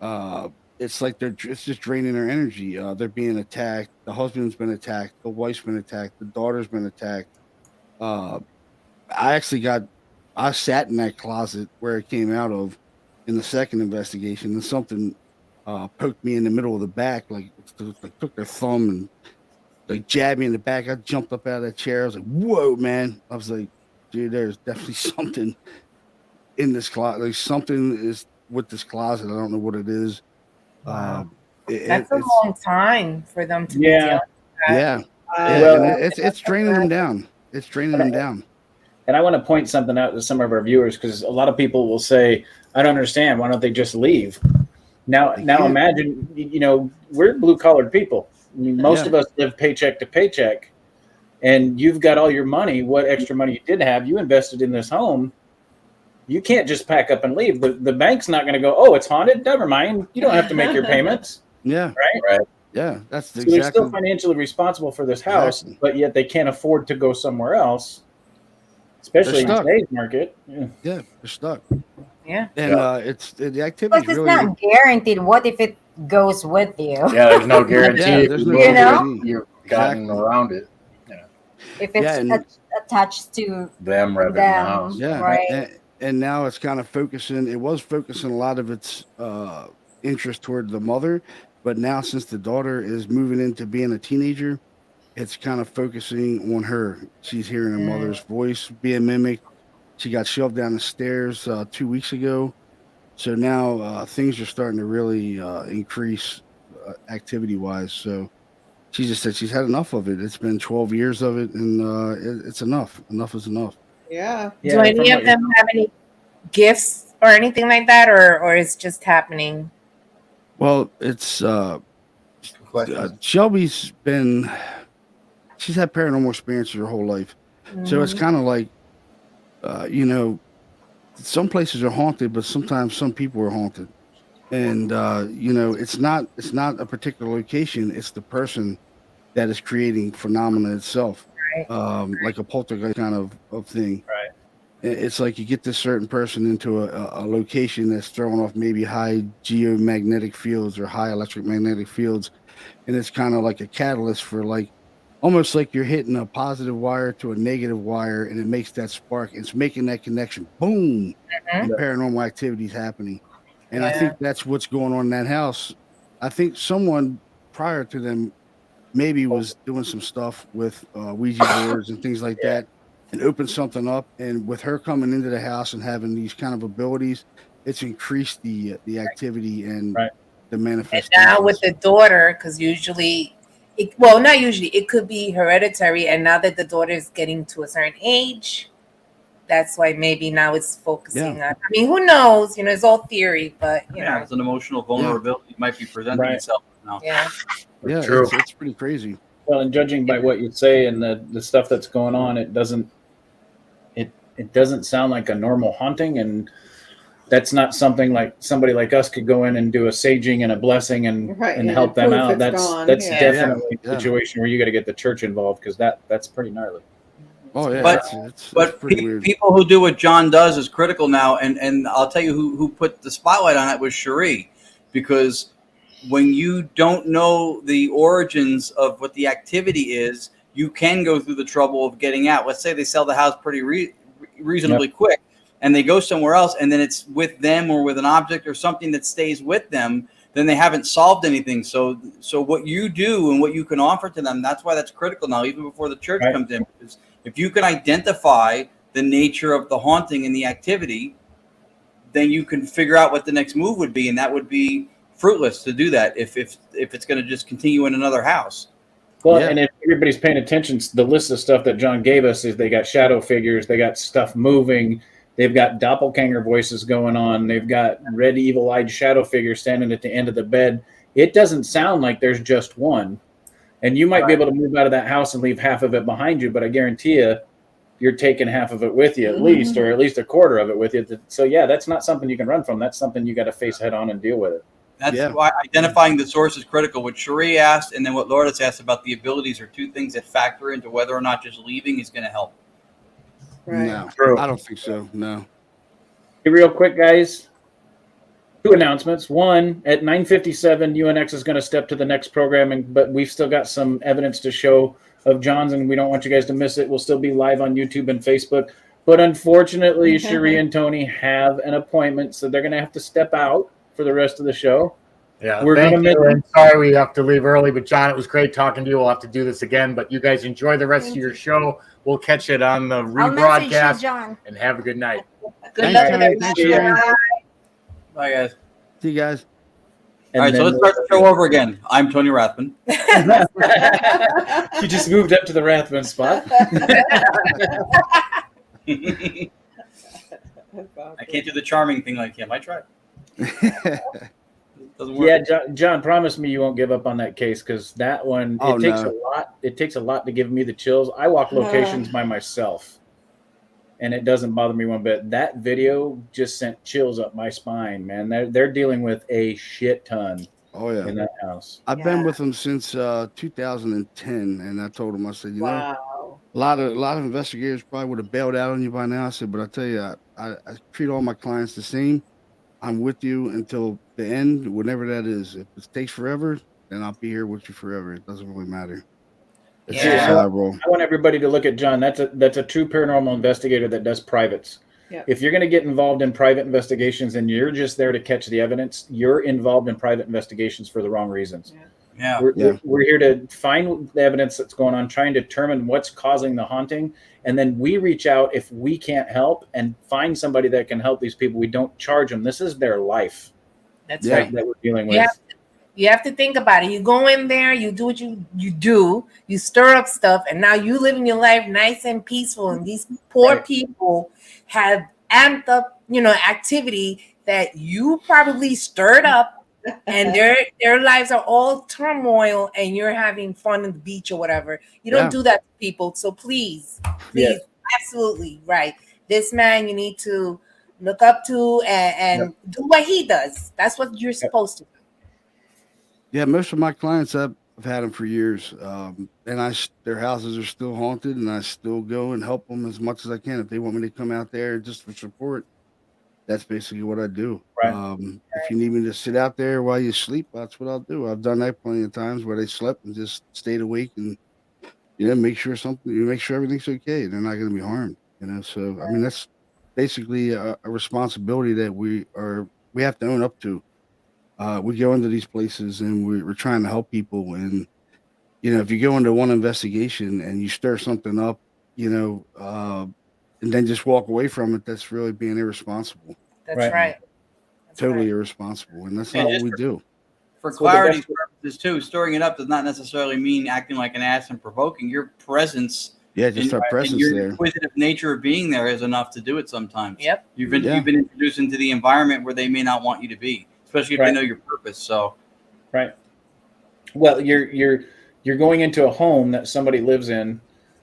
Uh, it's like it's just draining their energy. They're being attacked. The husband's been attacked. The wife's been attacked. The daughter's been attacked. Uh, I sat in that closet where it came out of in the second investigation, and something poked me in the middle of the back, like took their thumb and like jabbed me in the back. I jumped up out of that chair. I was like, "Whoa, man!" I was like, "Dude, there's definitely something in this closet. Like something is with this closet. I don't know what it is." Wow. It's That's a long time for them to be Yeah. dealing with that. yeah, Well, and it's draining them down. It's draining them down. And I want to point something out to some of our viewers because a lot of people will say, "I don't understand. Why don't they just leave?" Now can't. imagine, we're blue collared people. I mean, most Yeah. of us live paycheck to paycheck, and you've got all your money. What extra money you did have, you invested in this home. You can't just pack up and leave. The bank's not going to go, "Oh, it's haunted. Never mind. You don't have to make your payments." Yeah, Right? yeah. That's So they're exactly still financially responsible for this house, Exactly. but yet they can't afford to go somewhere else, especially in They're stuck. today's market. Yeah. Yeah, they're stuck. Yeah. And it's the activity Because it's really not guaranteed. What if it goes with you? Yeah, there's no guarantee. Yeah, if there's you no move it, guarantee. You've gotten Exactly. around it. If it's Yeah, and- attached to Them rather than the them, house. Yeah, right? and now it's kind of focusing. It was focusing a lot of its interest toward the mother, but now since the daughter is moving into being a teenager, it's kind of focusing on her. She's hearing her mother's voice being mimicked. She got shoved down the stairs 2 weeks ago, so now things are starting to really increase activity wise. So she just said she's had enough of it. It's been 12 years of it, and it's enough. Enough is enough. Yeah. Do any of them have any gifts or anything like that, or is just happening? Well, it's Shelby's she's had paranormal experiences her whole life, so it's kind of like some places are haunted, but sometimes some people are haunted, and it's not a particular location, it's the person that is creating phenomena itself. Right. Like a poltergeist kind of thing. Right. It's like you get this certain person into a location that's throwing off maybe high geomagnetic fields or high electric magnetic fields, and it's kind of like a catalyst for almost like you're hitting a positive wire to a negative wire, and it makes that spark. It's making that connection. Boom, and paranormal activities happening, and I think that's what's going on in that house. I think someone prior to them maybe was doing some stuff with Ouija boards and things like that, and opened something up. And with her coming into the house and having these kind of abilities, it's increased the activity and the And manifestation. now with the daughter, because usually, not usually, it could be hereditary. And now that the daughter is getting to a certain age, that's why maybe now it's focusing on. I mean, who knows? It's all theory, but you know, It's an emotional vulnerability might be presenting itself now. yeah. Yeah, True. it's pretty crazy. Well, and judging by what you say and the stuff that's going on, it doesn't sound like a normal haunting, and that's not something like somebody like us could go in and do a saging and a blessing and help them proof out. it's That's gone. definitely Yeah. a situation where you got to get the church involved because that's pretty gnarly. Oh yeah, But- it's But pretty weird. people who do what John does is critical now, and I'll tell you who put the spotlight on it was Cherie, because when you don't know the origins of what the activity is, you can go through the trouble of getting out. Let's say they sell the house pretty reasonably quick, and they go somewhere else, and then it's with them or with an object or something that stays with them. Then they haven't solved anything. So what you do and what you can offer to them, that's why that's critical now, even before the church comes in. Because If you can identify the nature of the haunting and the activity, then you can figure out what the next move would be, and that would be fruitless to do that if it's going to just continue in another house. Well, and if everybody's paying attention, the list of stuff that John gave us is they got shadow figures, they got stuff moving, they've got doppelganger voices going on, they've got red evil-eyed shadow figures standing at the end of the bed. It doesn't sound like there's just one. And you might be able to move out of that house and leave half of it behind you, but I guarantee you're taking half of it with you at least, or at least a quarter of it with you. So, yeah, that's not something you can run from. That's something you got to face head on and deal with it. That's why identifying the source is critical. What Cherie asked and then what Lourdes asked about the abilities are two things that factor into whether or not just leaving is going to help. Right. No, I don't think so. No. Hey, real quick, guys. 2 announcements. One, at 9:57, UNX is going to step to the next programming, but we've still got some evidence to show of John's, and we don't want you guys to miss it. We'll still be live on YouTube and Facebook. But unfortunately, Cherie and Tony have an appointment, so they're going to have to step out for the rest of the show. Yeah, we're thank gonna you. And sorry we have to leave early, but John, it was great talking to you. We'll have to do this again, but you guys enjoy the rest of your show. We'll catch it on the rebroadcast, John. And have a good night. Good luck. Thanks, Sharon. Bye, guys. See you guys. All right, so let's start the show over again. I'm Tony Rathman. You just moved up to the Rathman spot. I can't do the charming thing like him. I tried. Doesn't work. Yeah, John, promise me you won't give up on that case, because that one takes a lot. It takes a lot to give me the chills. I walk locations by myself, and it doesn't bother me one bit. That video just sent chills up my spine, man. They're dealing with a shit ton. Oh yeah, in that house. I've been with them since 2010, and I told them, I said, you know, a lot of investigators probably would have bailed out on you by now. I said, but I tell you, I treat all my clients the same. I'm with you until the end, whenever that is. If it takes forever, then I'll be here with you forever. It doesn't really matter. It's just how I roll. I want everybody to look at John. That's a true paranormal investigator that does privates. Yep. If you're going to get involved in private investigations and you're just there to catch the evidence, you're involved in private investigations for the wrong reasons. Yeah. We're here to find the evidence that's going on, try and determine what's causing the haunting, and then we reach out if we can't help and find somebody that can help these people. We don't charge them. This is their life. That's right. That we're dealing with. You have to think about it. You go in there, you do what you do, you stir up stuff, and now you living your life nice and peaceful. And these poor people have amped up, activity that you probably stirred up, and their lives are all turmoil, and you're having fun on the beach or whatever. You don't do that to people. So please, absolutely right. This man you need to look up to and do what he does. That's what you're supposed to do. Yeah, most of my clients, I've had them for years, and their houses are still haunted, and I still go and help them as much as I can. If they want me to come out there just for support, that's basically what I do. Right. If you need me to sit out there while you sleep, that's what I'll do. I've done that plenty of times where they slept and just stayed awake and make sure everything's okay. They're not going to be harmed. So I mean that's basically a responsibility that we have to own up to. We go into these places and we're trying to help people. And, if you go into one investigation and you stir something up, and then just walk away from it, that's really being irresponsible. That's right. Totally irresponsible. And that's not what we do. For clarity's purposes, too, stirring it up does not necessarily mean acting like an ass and provoking. Your presence. Yeah, just our presence your there. Inquisitive nature of being there is enough to do it sometimes. Yep. You've been introduced into the environment where they may not want you to be, especially if they know your purpose. So, right. Well, you're going into a home that somebody lives in,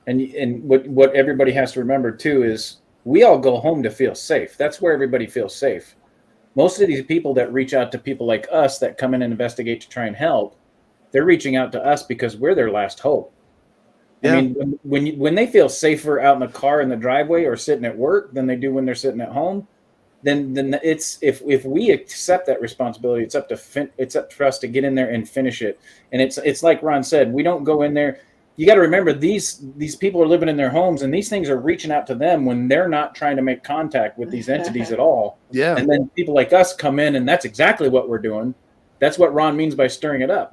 and what everybody has to remember too is we all go home to feel safe. That's where everybody feels safe. Most of these people that reach out to people like us that come in and investigate to try and help, they're reaching out to us because we're their last hope. Yeah. I mean, when they feel safer out in the car in the driveway or sitting at work than they do when they're sitting at home, then it's if we accept that responsibility, it's up to us to get in there and finish it. And it's like Ron said, we don't go in there. You got to remember these people are living in their homes, and these things are reaching out to them when they're not trying to make contact with these entities at all. Yeah. And then people like us come in, and that's exactly what we're doing. That's what Ron means by stirring it up.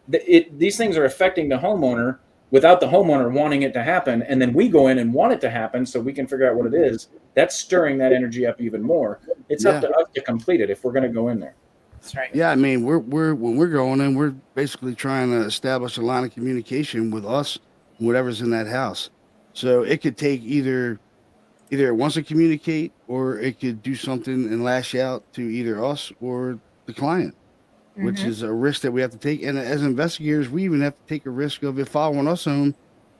These things are affecting the homeowner, without the homeowner wanting it to happen, and then we go in and want it to happen so we can figure out what it is, that's stirring that energy up even more. It's up to us to complete it if we're going to go in there. That's right. Yeah, I mean, we're when we're going in, we're basically trying to establish a line of communication with us, whatever's in that house. So it could take either it wants to communicate, or it could do something and lash out to either us or the client, which is a risk that we have to take. And as investigators, we even have to take a risk of it following us home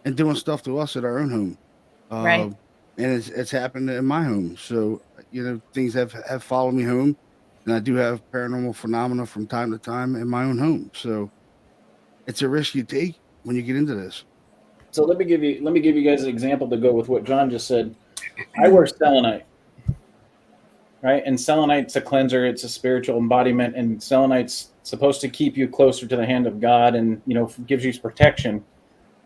and doing stuff to us at our own home. Right. And it's happened in my home. So, things have followed me home, and I do have paranormal phenomena from time to time in my own home. So it's a risk you take when you get into this. So let me give you guys an example to go with what John just said. I wear selenite, right? And selenite's a cleanser. It's a spiritual embodiment, and selenite's supposed to keep you closer to the hand of God, and gives you protection.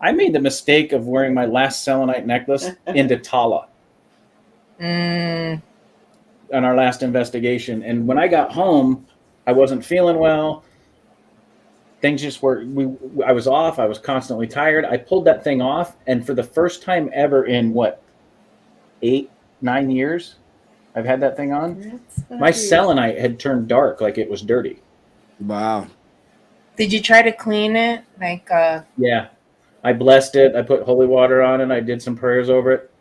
I made the mistake of wearing my last selenite necklace into Tala on our last investigation, and when I got home, I wasn't feeling well. Things just were. I was off. I was constantly tired. I pulled that thing off, and for the first time ever in 8-9 years I've had that thing on, my selenite had turned dark, like it was dirty. Wow. Did you try to clean it? Yeah, I blessed it. I put holy water on it. I did some prayers over it.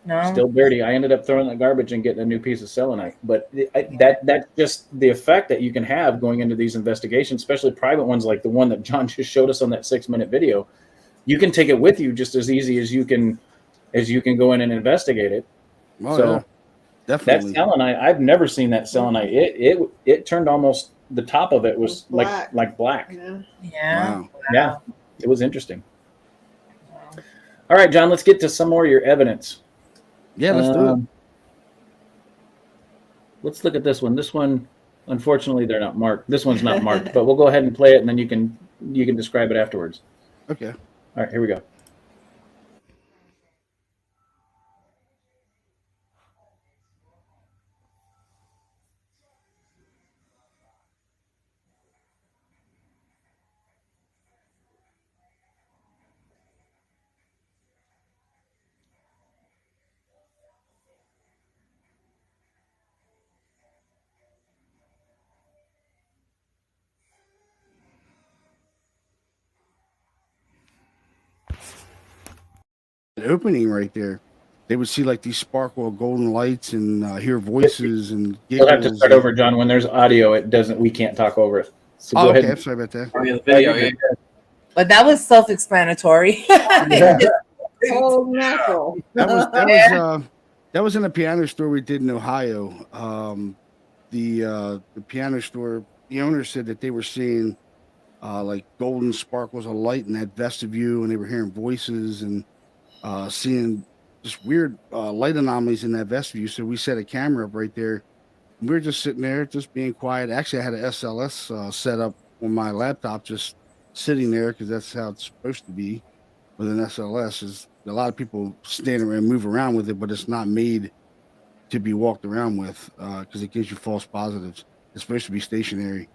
No. Still dirty. I ended up throwing the garbage and getting a new piece of selenite. But that's just the effect that you can have going into these investigations, especially private ones like the one that John just showed us on that 6-minute video. You can take it with you just as easy as you can go in and investigate it. Oh, So yeah. Definitely. that selenite, I've never seen that selenite. It turned almost, the top of it was Black. like black. Yeah. Wow. Yeah, it was interesting. All right, John, let's get to some more of your evidence. Yeah, let's do it. Let's look at this one. This one, unfortunately, they're not marked. This one's not marked, but we'll go ahead and play it, and then you can describe it afterwards. Okay. All right, here we go. The opening right there, they would see like these sparkle of golden lights and hear voices and You'll have to giggles start and- over, John. When there's audio, we can't talk over it. So Oh, go okay. ahead. I'm sorry about that. Oh, yeah, the video. you're Yeah. But that was self-explanatory. Whole knuckle. That was in a piano store we did in Ohio. The piano store, the owner said that they were seeing like golden sparkles of light in that vestibule, and they were hearing voices and seeing just weird light anomalies in that vestibule. So we set a camera up right there. We were just sitting there, just being quiet. Actually, I had an SLS set up on my laptop, just sitting there because that's how it's supposed to be with an SLS. Is a lot of people stand around and move around with it, but it's not made to be walked around with because it gives you false positives. It's supposed to be stationary.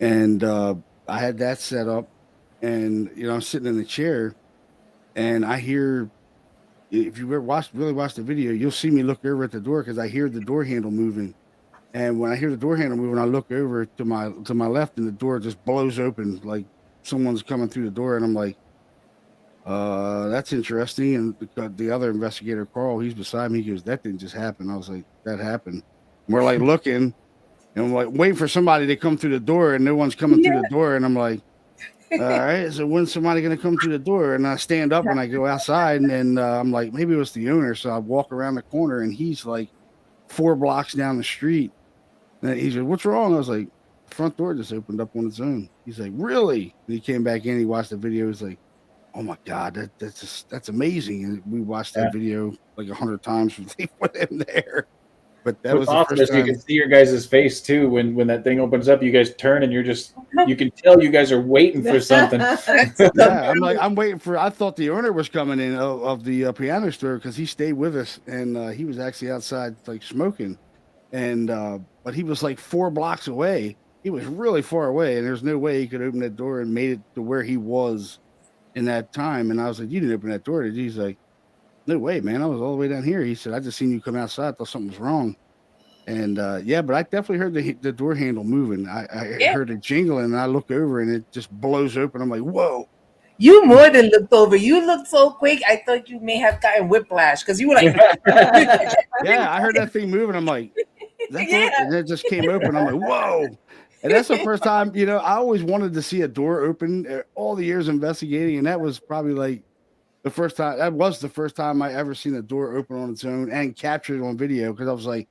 And I had that set up, and I'm sitting in the chair, and I hear. If you really watch the video, you'll see me look over at the door because I hear the door handle moving. And when I hear the door handle moving, I look over to my left, and the door just blows open like someone's coming through the door, and I'm like, that's interesting. And the other investigator, Carl, he's beside me. He goes, "That didn't just happen." I was like, "That happened." And we're like looking, and I'm like waiting for somebody to come through the door, and no one's coming through the door, and I'm like, all right, so when's somebody gonna come through the door? And I stand up and I go outside, and I'm like, maybe it was the owner. So I walk around the corner, and he's like 4 blocks down the street. And he said, "What's wrong?" I was like, "The front door just opened up on its own." He's like, "Really?" And he came back in. He watched the video. He's like, "Oh my god, that's amazing!" And we watched that video like 100 times from they put him there. But that was the awesome. first time. You can see your guys' face too when that thing opens up. You guys turn and you can tell you guys are waiting for something. Yeah, I'm waiting for. I thought the owner was coming in of the piano store because he stayed with us, and he was actually outside like smoking, and but he was like 4 blocks away. He was really far away, and there's no way he could open that door and made it to where he was in that time. And I was like, you didn't open that door, did you? He's like, no way, man. I was all the way down here. He said, I just seen you come outside. I thought something was wrong. And yeah, but I definitely heard the door handle moving. I heard it jingling, and I look over, and it just blows open. I'm like, whoa. You more than looked over. You looked so quick. I thought you may have gotten whiplash because you were like, yeah, I heard that thing moving. I'm like, and it just came open. I'm like, whoa. And that's the first time, you know, I always wanted to see a door open all the years investigating. And that was probably like the first time. That was the first time I ever seen a door open on its own and captured it on video. Cause I was like,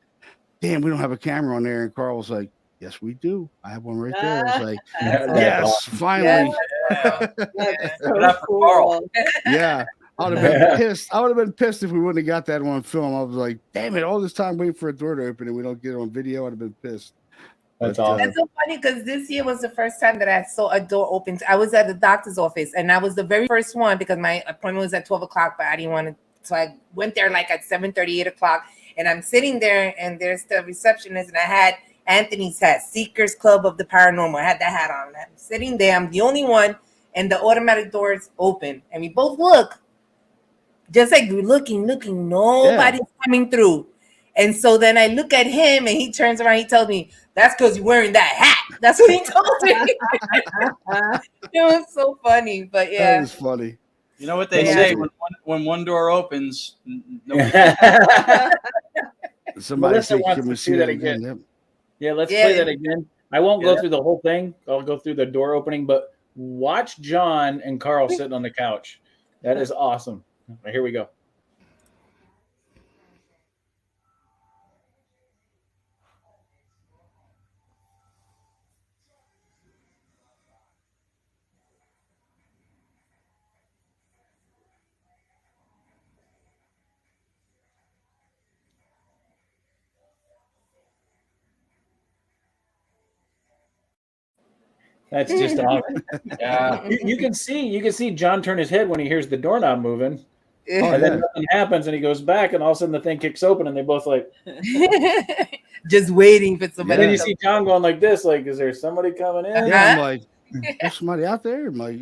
damn, we don't have a camera on there. And Carl was like, yes, we do. I have one right there. I was like, yes, finally. That's so cool. Yeah. I would have been pissed. I would have been pissed if we wouldn't have got that on film. I was like, damn it, all this time waiting for a door to open and we don't get it on video. I'd have been pissed. That's awesome. That's so funny because this year was the first time that I saw a door open. I was at the doctor's office and I was the very first one because my appointment was at 12 o'clock, but I didn't want to. So I went there like at 7:30, 8 o'clock. And I'm sitting there and there's the receptionist and I had Anthony's hat, Seekers Club of the Paranormal. I had that hat on. I'm sitting there. I'm the only one and the automatic doors open. And we both look. Just like we're looking. Nobody's coming through. And so then I look at him and he turns around. He tells me, that's because you're wearing that hat. That's what he told me. It was so funny. But yeah. That was funny. You know what they say when one door opens, somebody Melissa say, wants can we to see see that that again? again. Yeah, let's play that again. I won't go through the whole thing. I'll go through the door opening, but watch John and Carl sitting on the couch. That is awesome. Right, here we go. That's just awesome. Yeah, you can see John turn his head when he hears the doorknob moving, and then nothing happens, and he goes back, and all of a sudden the thing kicks open, and they both like just waiting for somebody. And then you see John going like this, like, is there somebody coming in? Yeah, I'm like, there's somebody out there. I'm like,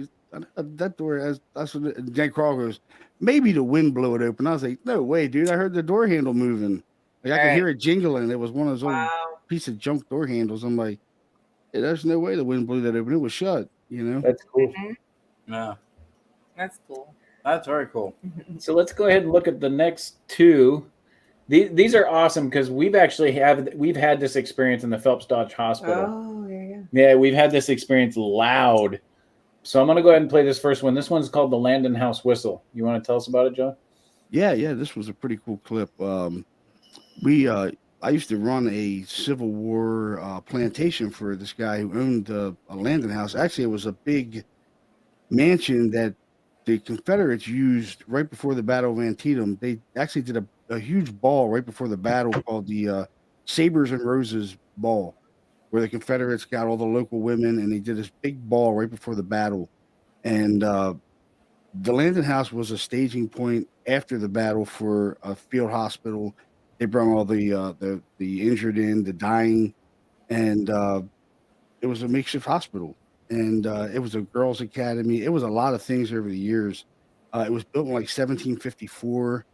that door. That's what Jan Carl goes. Maybe the wind blew it open. I was like, no way, dude. I heard the door handle moving. Like I could hear it jingling. It was one of those old piece of junk door handles. I'm like, hey, there's no way the wind blew that open. It was shut. You know. That's cool. Yeah, that's cool. That's very cool. So let's go ahead and look at the next two. These are awesome because we've had this experience in the Phelps Dodge Hospital. Oh, yeah. Yeah, we've had this experience loud. So I'm going to go ahead and play this first one. This one's called the Landon House Whistle. You want to tell us about it, John? Yeah. This was a pretty cool clip. I used to run a Civil War plantation for this guy who owned a Landon House. Actually, it was a big mansion that the Confederates used right before the Battle of Antietam. They actually did a huge ball right before the battle called the Sabers and Roses Ball, where the Confederates got all the local women, and they did this big ball right before the battle. And the Landon House was a staging point after the battle for a field hospital. They brought all the injured in, the dying, and it was a makeshift hospital. And it was a girls' academy. It was a lot of things over the years. It was built in like 1754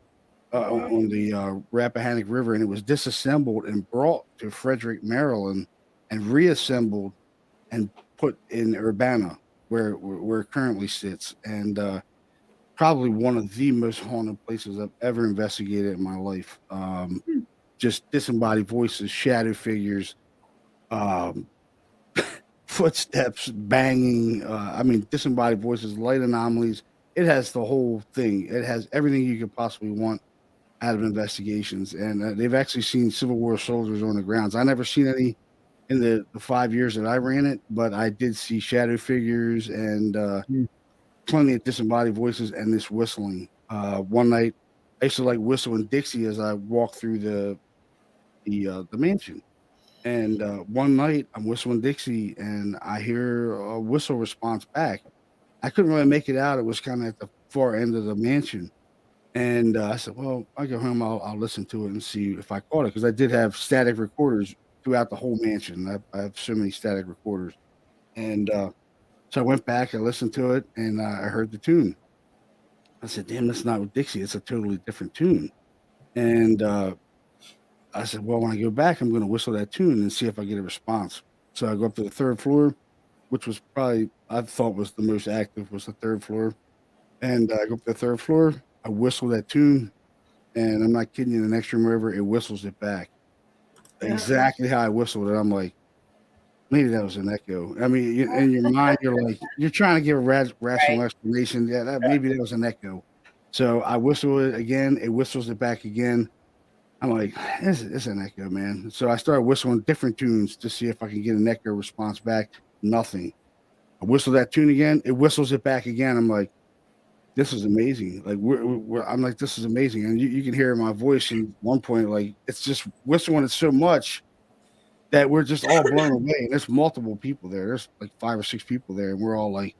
on the Rappahannock River, and it was disassembled and brought to Frederick, Maryland, and reassembled and put in Urbana, where it currently sits. And probably one of the most haunted places I've ever investigated in my life. Just disembodied voices, shadow figures, footsteps, banging. Disembodied voices, light anomalies. It has the whole thing. It has everything you could possibly want out of investigations. And they've actually seen Civil War soldiers on the grounds. I never seen any in the 5 years that I ran it, but I did see shadow figures and plenty of disembodied voices and this whistling. One night, I used to like whistling Dixie as I walked through the mansion. And one night, I'm whistling Dixie, and I hear a whistle response back. I couldn't really make it out. It was kind of at the far end of the mansion. And I said, well, I go home, I'll listen to it and see if I caught it, because I did have static recorders throughout the whole mansion. I have so many static recorders. And So I went back, I listened to it, and I heard the tune. I said, damn, that's not with Dixie. It's a totally different tune. And I said, well, when I go back, I'm going to whistle that tune and see if I get a response. So I go up to the third floor, which was probably, I thought was the most active, was the third floor. And I go up to the third floor, I whistle that tune, and I'm not kidding you, the next room over, it whistles it back. Exactly how I whistled it. I'm like, maybe that was an echo. I mean, in your mind, you're like, you're trying to give a rational explanation. Yeah, maybe that was an echo. So I whistle it again. It whistles it back again. I'm like, it's an echo, man. So I started whistling different tunes to see if I can get an echo response back. Nothing. I whistle that tune again. It whistles it back again. I'm like, this is amazing. Like I'm like, this is amazing. And you can hear my voice in one point, like it's just whistling it so much that we're just all blown away. And there's multiple people there. There's like 5 or 6 people there, and we're all like,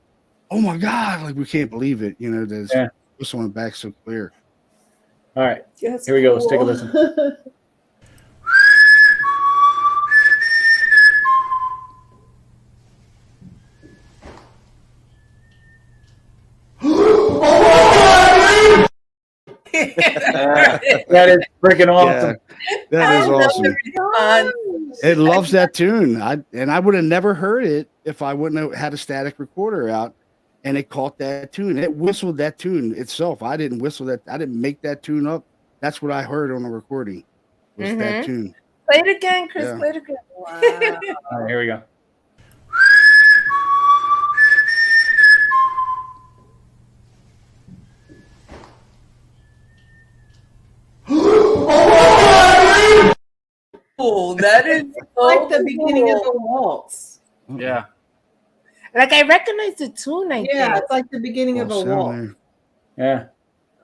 "Oh my god!" Like we can't believe it. You know, there's whistling back so clear. All right, here we go. Let's take a listen. That is freaking awesome. Yeah, that is awesome. It loves that tune. I would have never heard it if I wouldn't have had a static recorder out, and it caught that tune. It whistled that tune itself. I didn't whistle that. I didn't make that tune up. That's what I heard on the recording. Was that tune? Play it again, Chris. Yeah. Play it again. Wow. All right, here we go. Oh, that is so like the beginning of the waltz. Yeah. Like I recognize the tune. I think. It's like the beginning of a waltz. Yeah.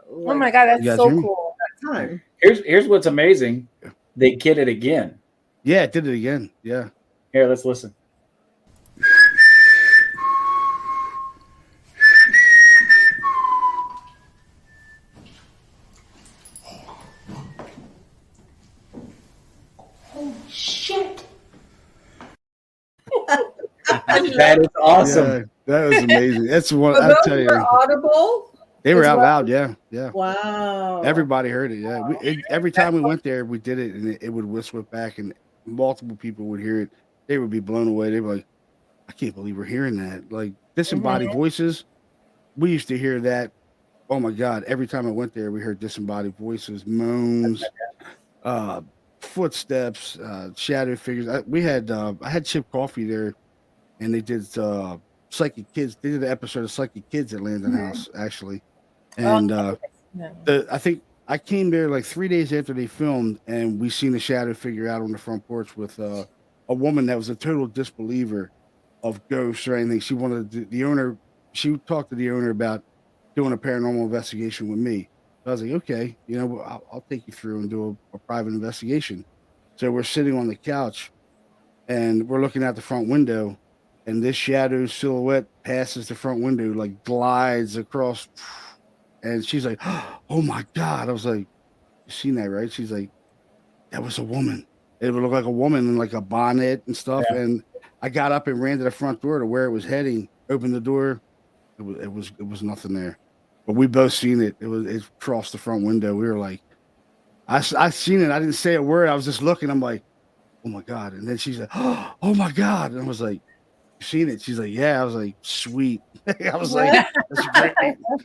Oh my god, that's so cool. That time. Here's what's amazing. They did it again. Yeah, it did it again. Yeah. Here, let's listen. Shit. That is awesome. Yeah, that was amazing. That's one. I tell you, audible. They were out loud. Yeah. Wow. Everybody heard it. Yeah. Every time we went there, we did it, and it would whistle it back, and multiple people would hear it. They would be blown away. They were like, "I can't believe we're hearing that." Like disembodied voices. We used to hear that. Oh my God! Every time I went there, we heard disembodied voices, moans, footsteps, shadow figures. I had Chip Coffee there, and they did Psychic Kids. They did an episode of Psychic Kids at Landon House actually, and I think I came there like 3 days after they filmed, and we seen a shadow figure out on the front porch with a woman that was a total disbeliever of ghosts or anything. She wanted the owner. She talked to the owner about doing a paranormal investigation with me. I was like, okay, I'll take you through and do a private investigation. So we're sitting on the couch, and we're looking out the front window, and this shadow silhouette passes the front window, like glides across, and she's like, oh my God. I was like, you seen that, right? She's like, that was a woman. It would look like a woman in like a bonnet and stuff. Yeah. And I got up and ran to the front door to where it was heading, opened the door. It was nothing there. But we both seen it. It crossed the front window. We were like, I seen it. I didn't say a word. I was just looking. I'm like, oh my God. And then she's like, oh my God. And I was like, you seen it? She's like, yeah. I was like, sweet. I was like, that's great.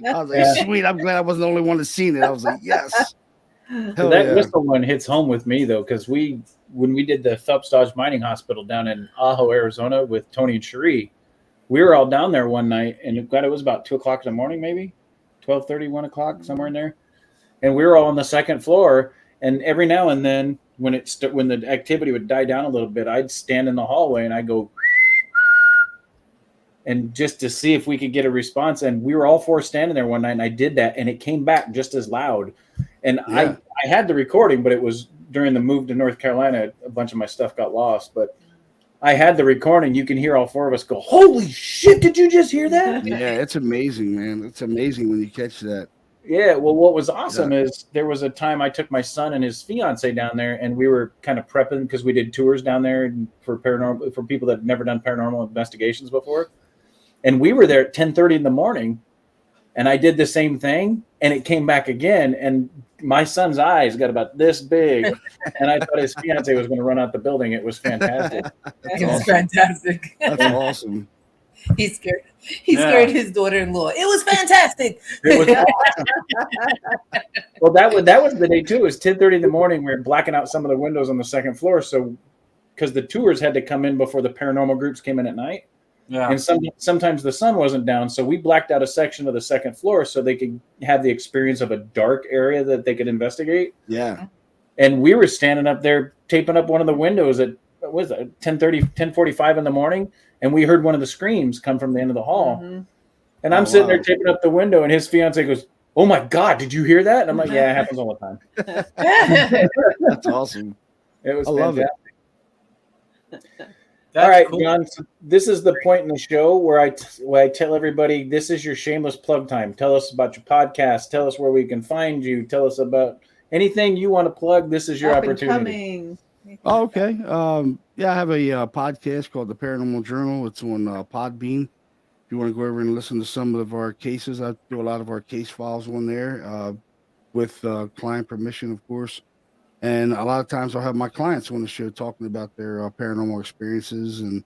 I was like, sweet. I'm glad I wasn't the only one that seen it. I was like, yes. So that whistle one hits home with me though, because when we did the Phelps Dodge Mining Hospital down in Ajo, Arizona with Tony and Cherie, we were all down there one night, and it was about 2:00 in the morning, maybe 12:30, 1 o'clock, somewhere in there. And we were all on the second floor. And every now and then, when the activity would die down a little bit, I'd stand in the hallway and I'd go, and just to see if we could get a response. And we were all four standing there one night, and I did that, and it came back just as loud. And I had the recording, but it was during the move to North Carolina. A bunch of my stuff got lost, but I had the recording. You can hear all four of us go, holy shit, did you just hear that? Yeah, it's amazing, man. It's amazing when you catch that. Yeah, well, what was awesome is there was a time I took my son and his fiance down there, and we were kind of prepping because we did tours down there for paranormal, for people that had never done paranormal investigations before. And we were there at 10:30 in the morning, and I did the same thing, and it came back again. And my son's eyes got about this big, and I thought his fiance was going to run out the building. It was fantastic. It was fantastic. That's awesome. He's scared. He scared his daughter-in-law. It was fantastic. It was well, that was the day too. It was 10:30 in the morning. We were blacking out some of the windows on the second floor, so because the tours had to come in before the paranormal groups came in at night. Yeah. And sometimes the sun wasn't down, so we blacked out a section of the second floor so they could have the experience of a dark area that they could investigate. Yeah. And we were standing up there taping up one of the windows at what was it, 10:45 in the morning, and we heard one of the screams come from the end of the hall. Mm-hmm. And I'm sitting there taping up the window, and his fiance goes, "Oh my God, did you hear that?" And I'm like, "Yeah, it happens all the time." That's awesome. It was I love it. fantastic. That's All right, cool. John. So this is the point in the show where I tell everybody this is your shameless plug time. Tell us about your podcast. Tell us where we can find you. Tell us about anything you want to plug. This is your Up and opportunity. coming. Oh, okay. Yeah, I have a podcast called The Paranormal Journal. It's on Podbean. If you want to go over and listen to some of our cases, I do a lot of our case files on there with client permission, of course. And a lot of times I'll have my clients on the show talking about their paranormal experiences. And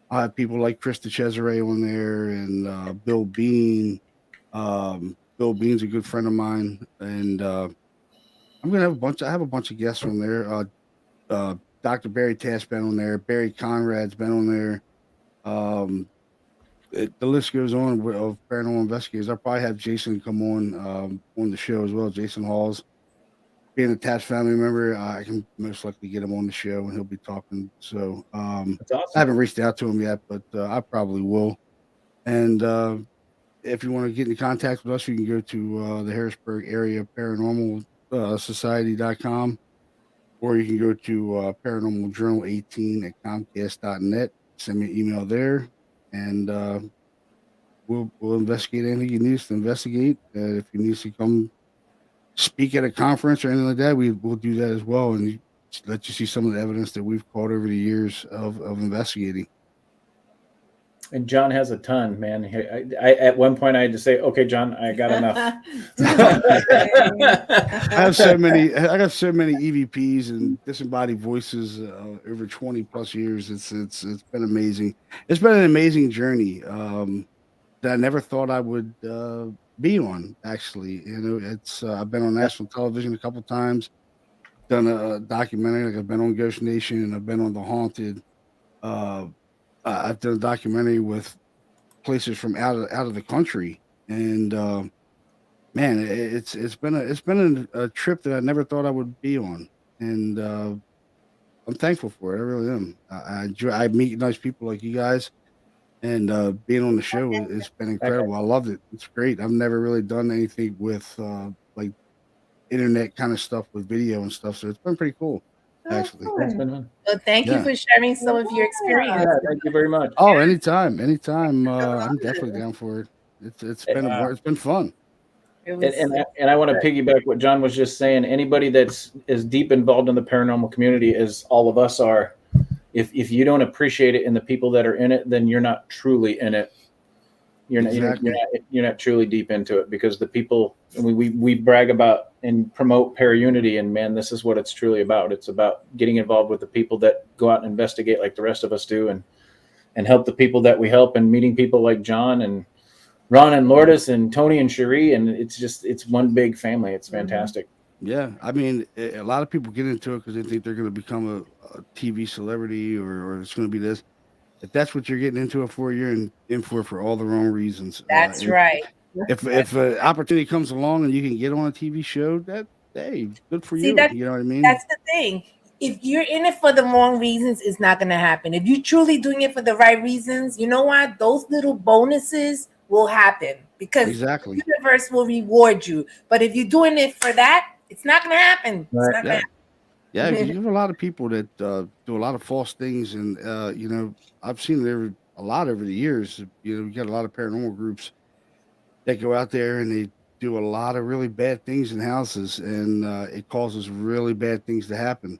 I'll have people like Chris DeCesare on there and Bill Bean. Bill Bean's a good friend of mine. And I'm going to have I have a bunch of guests on there. Dr. Barry Taft's been on there. Barry Conrad's been on there. The list goes on of paranormal investigators. I'll probably have Jason come on the show as well. Jason Halls. Being a Taft family member, I can most likely get him on the show and he'll be talking. So That's awesome. I haven't reached out to him yet, but I probably will. And if you want to get in contact with us, you can go to the Harrisburg Area Paranormal Society.com, or you can go to Paranormal Journal 18 at Comcast.net. Send me an email there, and we'll investigate anything you need us to investigate. If you need us to come speak at a conference or anything like that, we'll do that as well, and let you see some of the evidence that we've caught over the years of investigating. And John has a ton, man. I at one point I had to say, "Okay, John, I got enough." I got so many EVPs and disembodied voices over 20 plus years. It's been amazing. It's been an amazing journey that I never thought I would be on. Actually, it's I've been on national television a couple times, done a documentary. Like I've been on Ghost Nation and I've been on The Haunted. I've done a documentary with places from out of the country, and man, it's been a trip that I never thought I would be on, and I'm thankful for it. I really am. I meet nice people like you guys, and being on the show has been incredible. I loved it. It's great. I've never really done anything with like internet kind of stuff with video and stuff, so it's been pretty cool. Actually, well, thank you for sharing some of your experience. Yeah, thank you very much. Oh, anytime. I'm definitely down for it. It's been fun. And I want to piggyback what John was just saying. Anybody that's as deep involved in the paranormal community as all of us are, if you don't appreciate it in the people that are in it, then you're not truly in it. You're not truly deep into it, because the people we brag about and promote para-unity, and man, this is what it's truly about. It's about getting involved with the people that go out and investigate like the rest of us do, and help the people that we help, and meeting people like John and Ron and Lourdes and Tony and Cherie, and it's one big family. It's fantastic. Yeah, I mean, a lot of people get into it because they think they're going to become a TV celebrity or it's going to be this. If that's what you're getting into it for, you're in for all the wrong reasons. That's right. If an opportunity comes along and you can get on a TV show, hey, good for you. You know what I mean? That's the thing. If you're in it for the wrong reasons, it's not going to happen. If you're truly doing it for the right reasons, you know what? Those little bonuses will happen, because the universe will reward you. But if you're doing it for that, it's not going to happen. It's not going to happen. Yeah, you have a lot of people that do a lot of false things, and I've seen it a lot over the years. You got a lot of paranormal groups that go out there and they do a lot of really bad things in houses, and it causes really bad things to happen.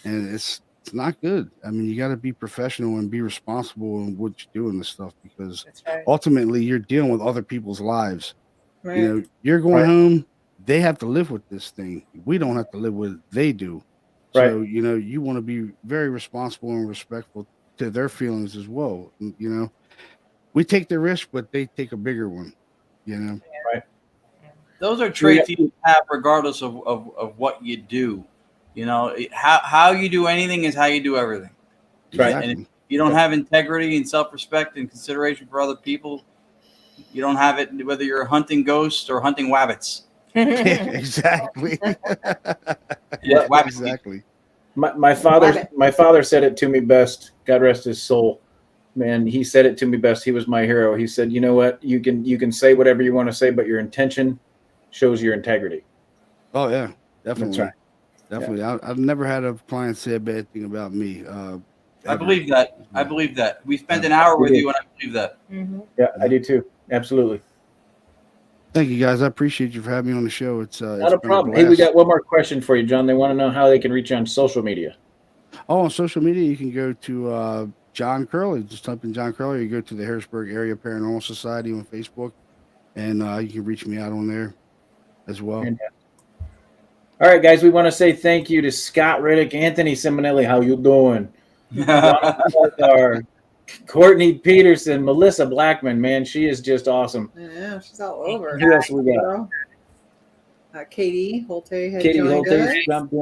And it's it's not good. I mean, you got to be professional and be responsible in what you do in this stuff, because That's right. ultimately you're dealing with other people's lives. Right. You know, you're going home, they have to live with this thing. We don't have to live with it, they do. So, you know, you want to be very responsible and respectful to their feelings as well. You know, we take the risk, but they take a bigger one, you know. Those are traits you have regardless of what you do. You know, how you do anything is how you do everything. Right. And if you don't have integrity and self-respect and consideration for other people, you don't have it whether you're hunting ghosts or hunting wabbits. Exactly. Yeah, wabbits. Exactly. My father said it to me best. God rest his soul. Man, he said it to me best. He was my hero. He said, "You know what? You can say whatever you want to say, but your intention shows your integrity." Oh yeah, definitely. That's right. Definitely. I've never had a client say a bad thing about me. I believe that. I believe that. We spent an hour with you, and I believe that. Yeah, I do too. Absolutely. Thank you guys. I appreciate you for having me on the show. It's Not a problem. Hey, we got one more question for you, John. They want to know how they can reach you on social media. Oh, on social media, you can go to John Curley. Just type in John Curley. You go to the Harrisburg Area Paranormal Society on Facebook, and you can reach me out on there as well. All right, guys, we want to say thank you to Scott Riddick, Anthony Simonelli. How you doing? Courtney Peterson, Melissa Blackman. Man, she is just awesome. I know, she's all over. Who else we got? Katie Holte had Katie joined Holte us. jumped in.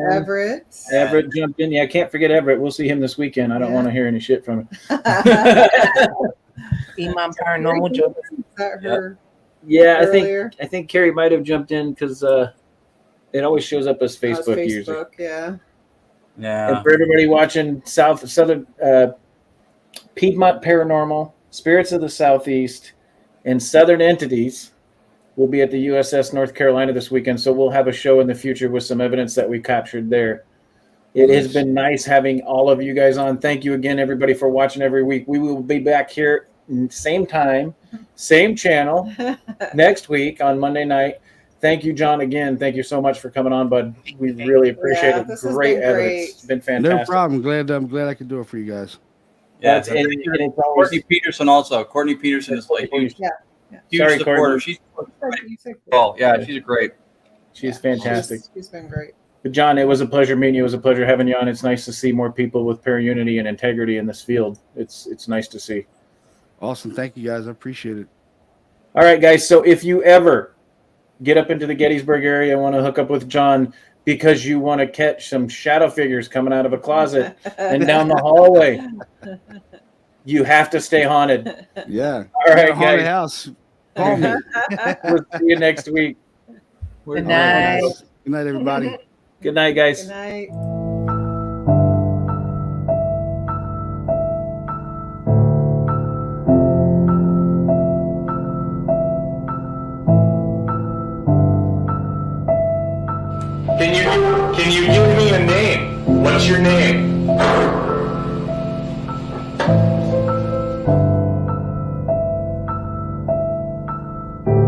Everett jumped in. Yeah, I can't forget Everett. We'll see him this weekend. I don't want to hear any shit from him. Imam Paranormal Joe. Is that her? Yeah, earlier? I think Carrie might have jumped in because it always shows up as Facebook user. Facebook, yeah. Yeah. And for everybody watching Southern Piedmont Paranormal, Spirits of the Southeast, and Southern Entities will be at the USS North Carolina this weekend. So we'll have a show in the future with some evidence that we captured there. It has been nice having all of you guys on. Thank you again, everybody, for watching every week. We will be back here same time, same channel next week on Monday night. Thank you, John, again. Thank you so much for coming on, bud. We really appreciate it. Great evidence. It's been fantastic. No problem. I'm glad I could do it for you guys. Yeah, and it's always, Courtney Peterson also. Courtney Peterson is like huge Sorry, supporter. Courtney. She's great. She's fantastic. She's been great. But John, it was a pleasure meeting you. It was a pleasure having you on. It's nice to see more people with unity and integrity in this field. It's nice to see. Awesome. Thank you, guys. I appreciate it. All right, guys. So if you ever get up into the Gettysburg area and want to hook up with John because you want to catch some shadow figures coming out of a closet and down the hallway, you have to stay haunted. Yeah. All right, haunted guys. House. Call me. We'll see you next week. Good night. Good night, everybody. Good night, guys. Good night. Can you give me a name? What's your name?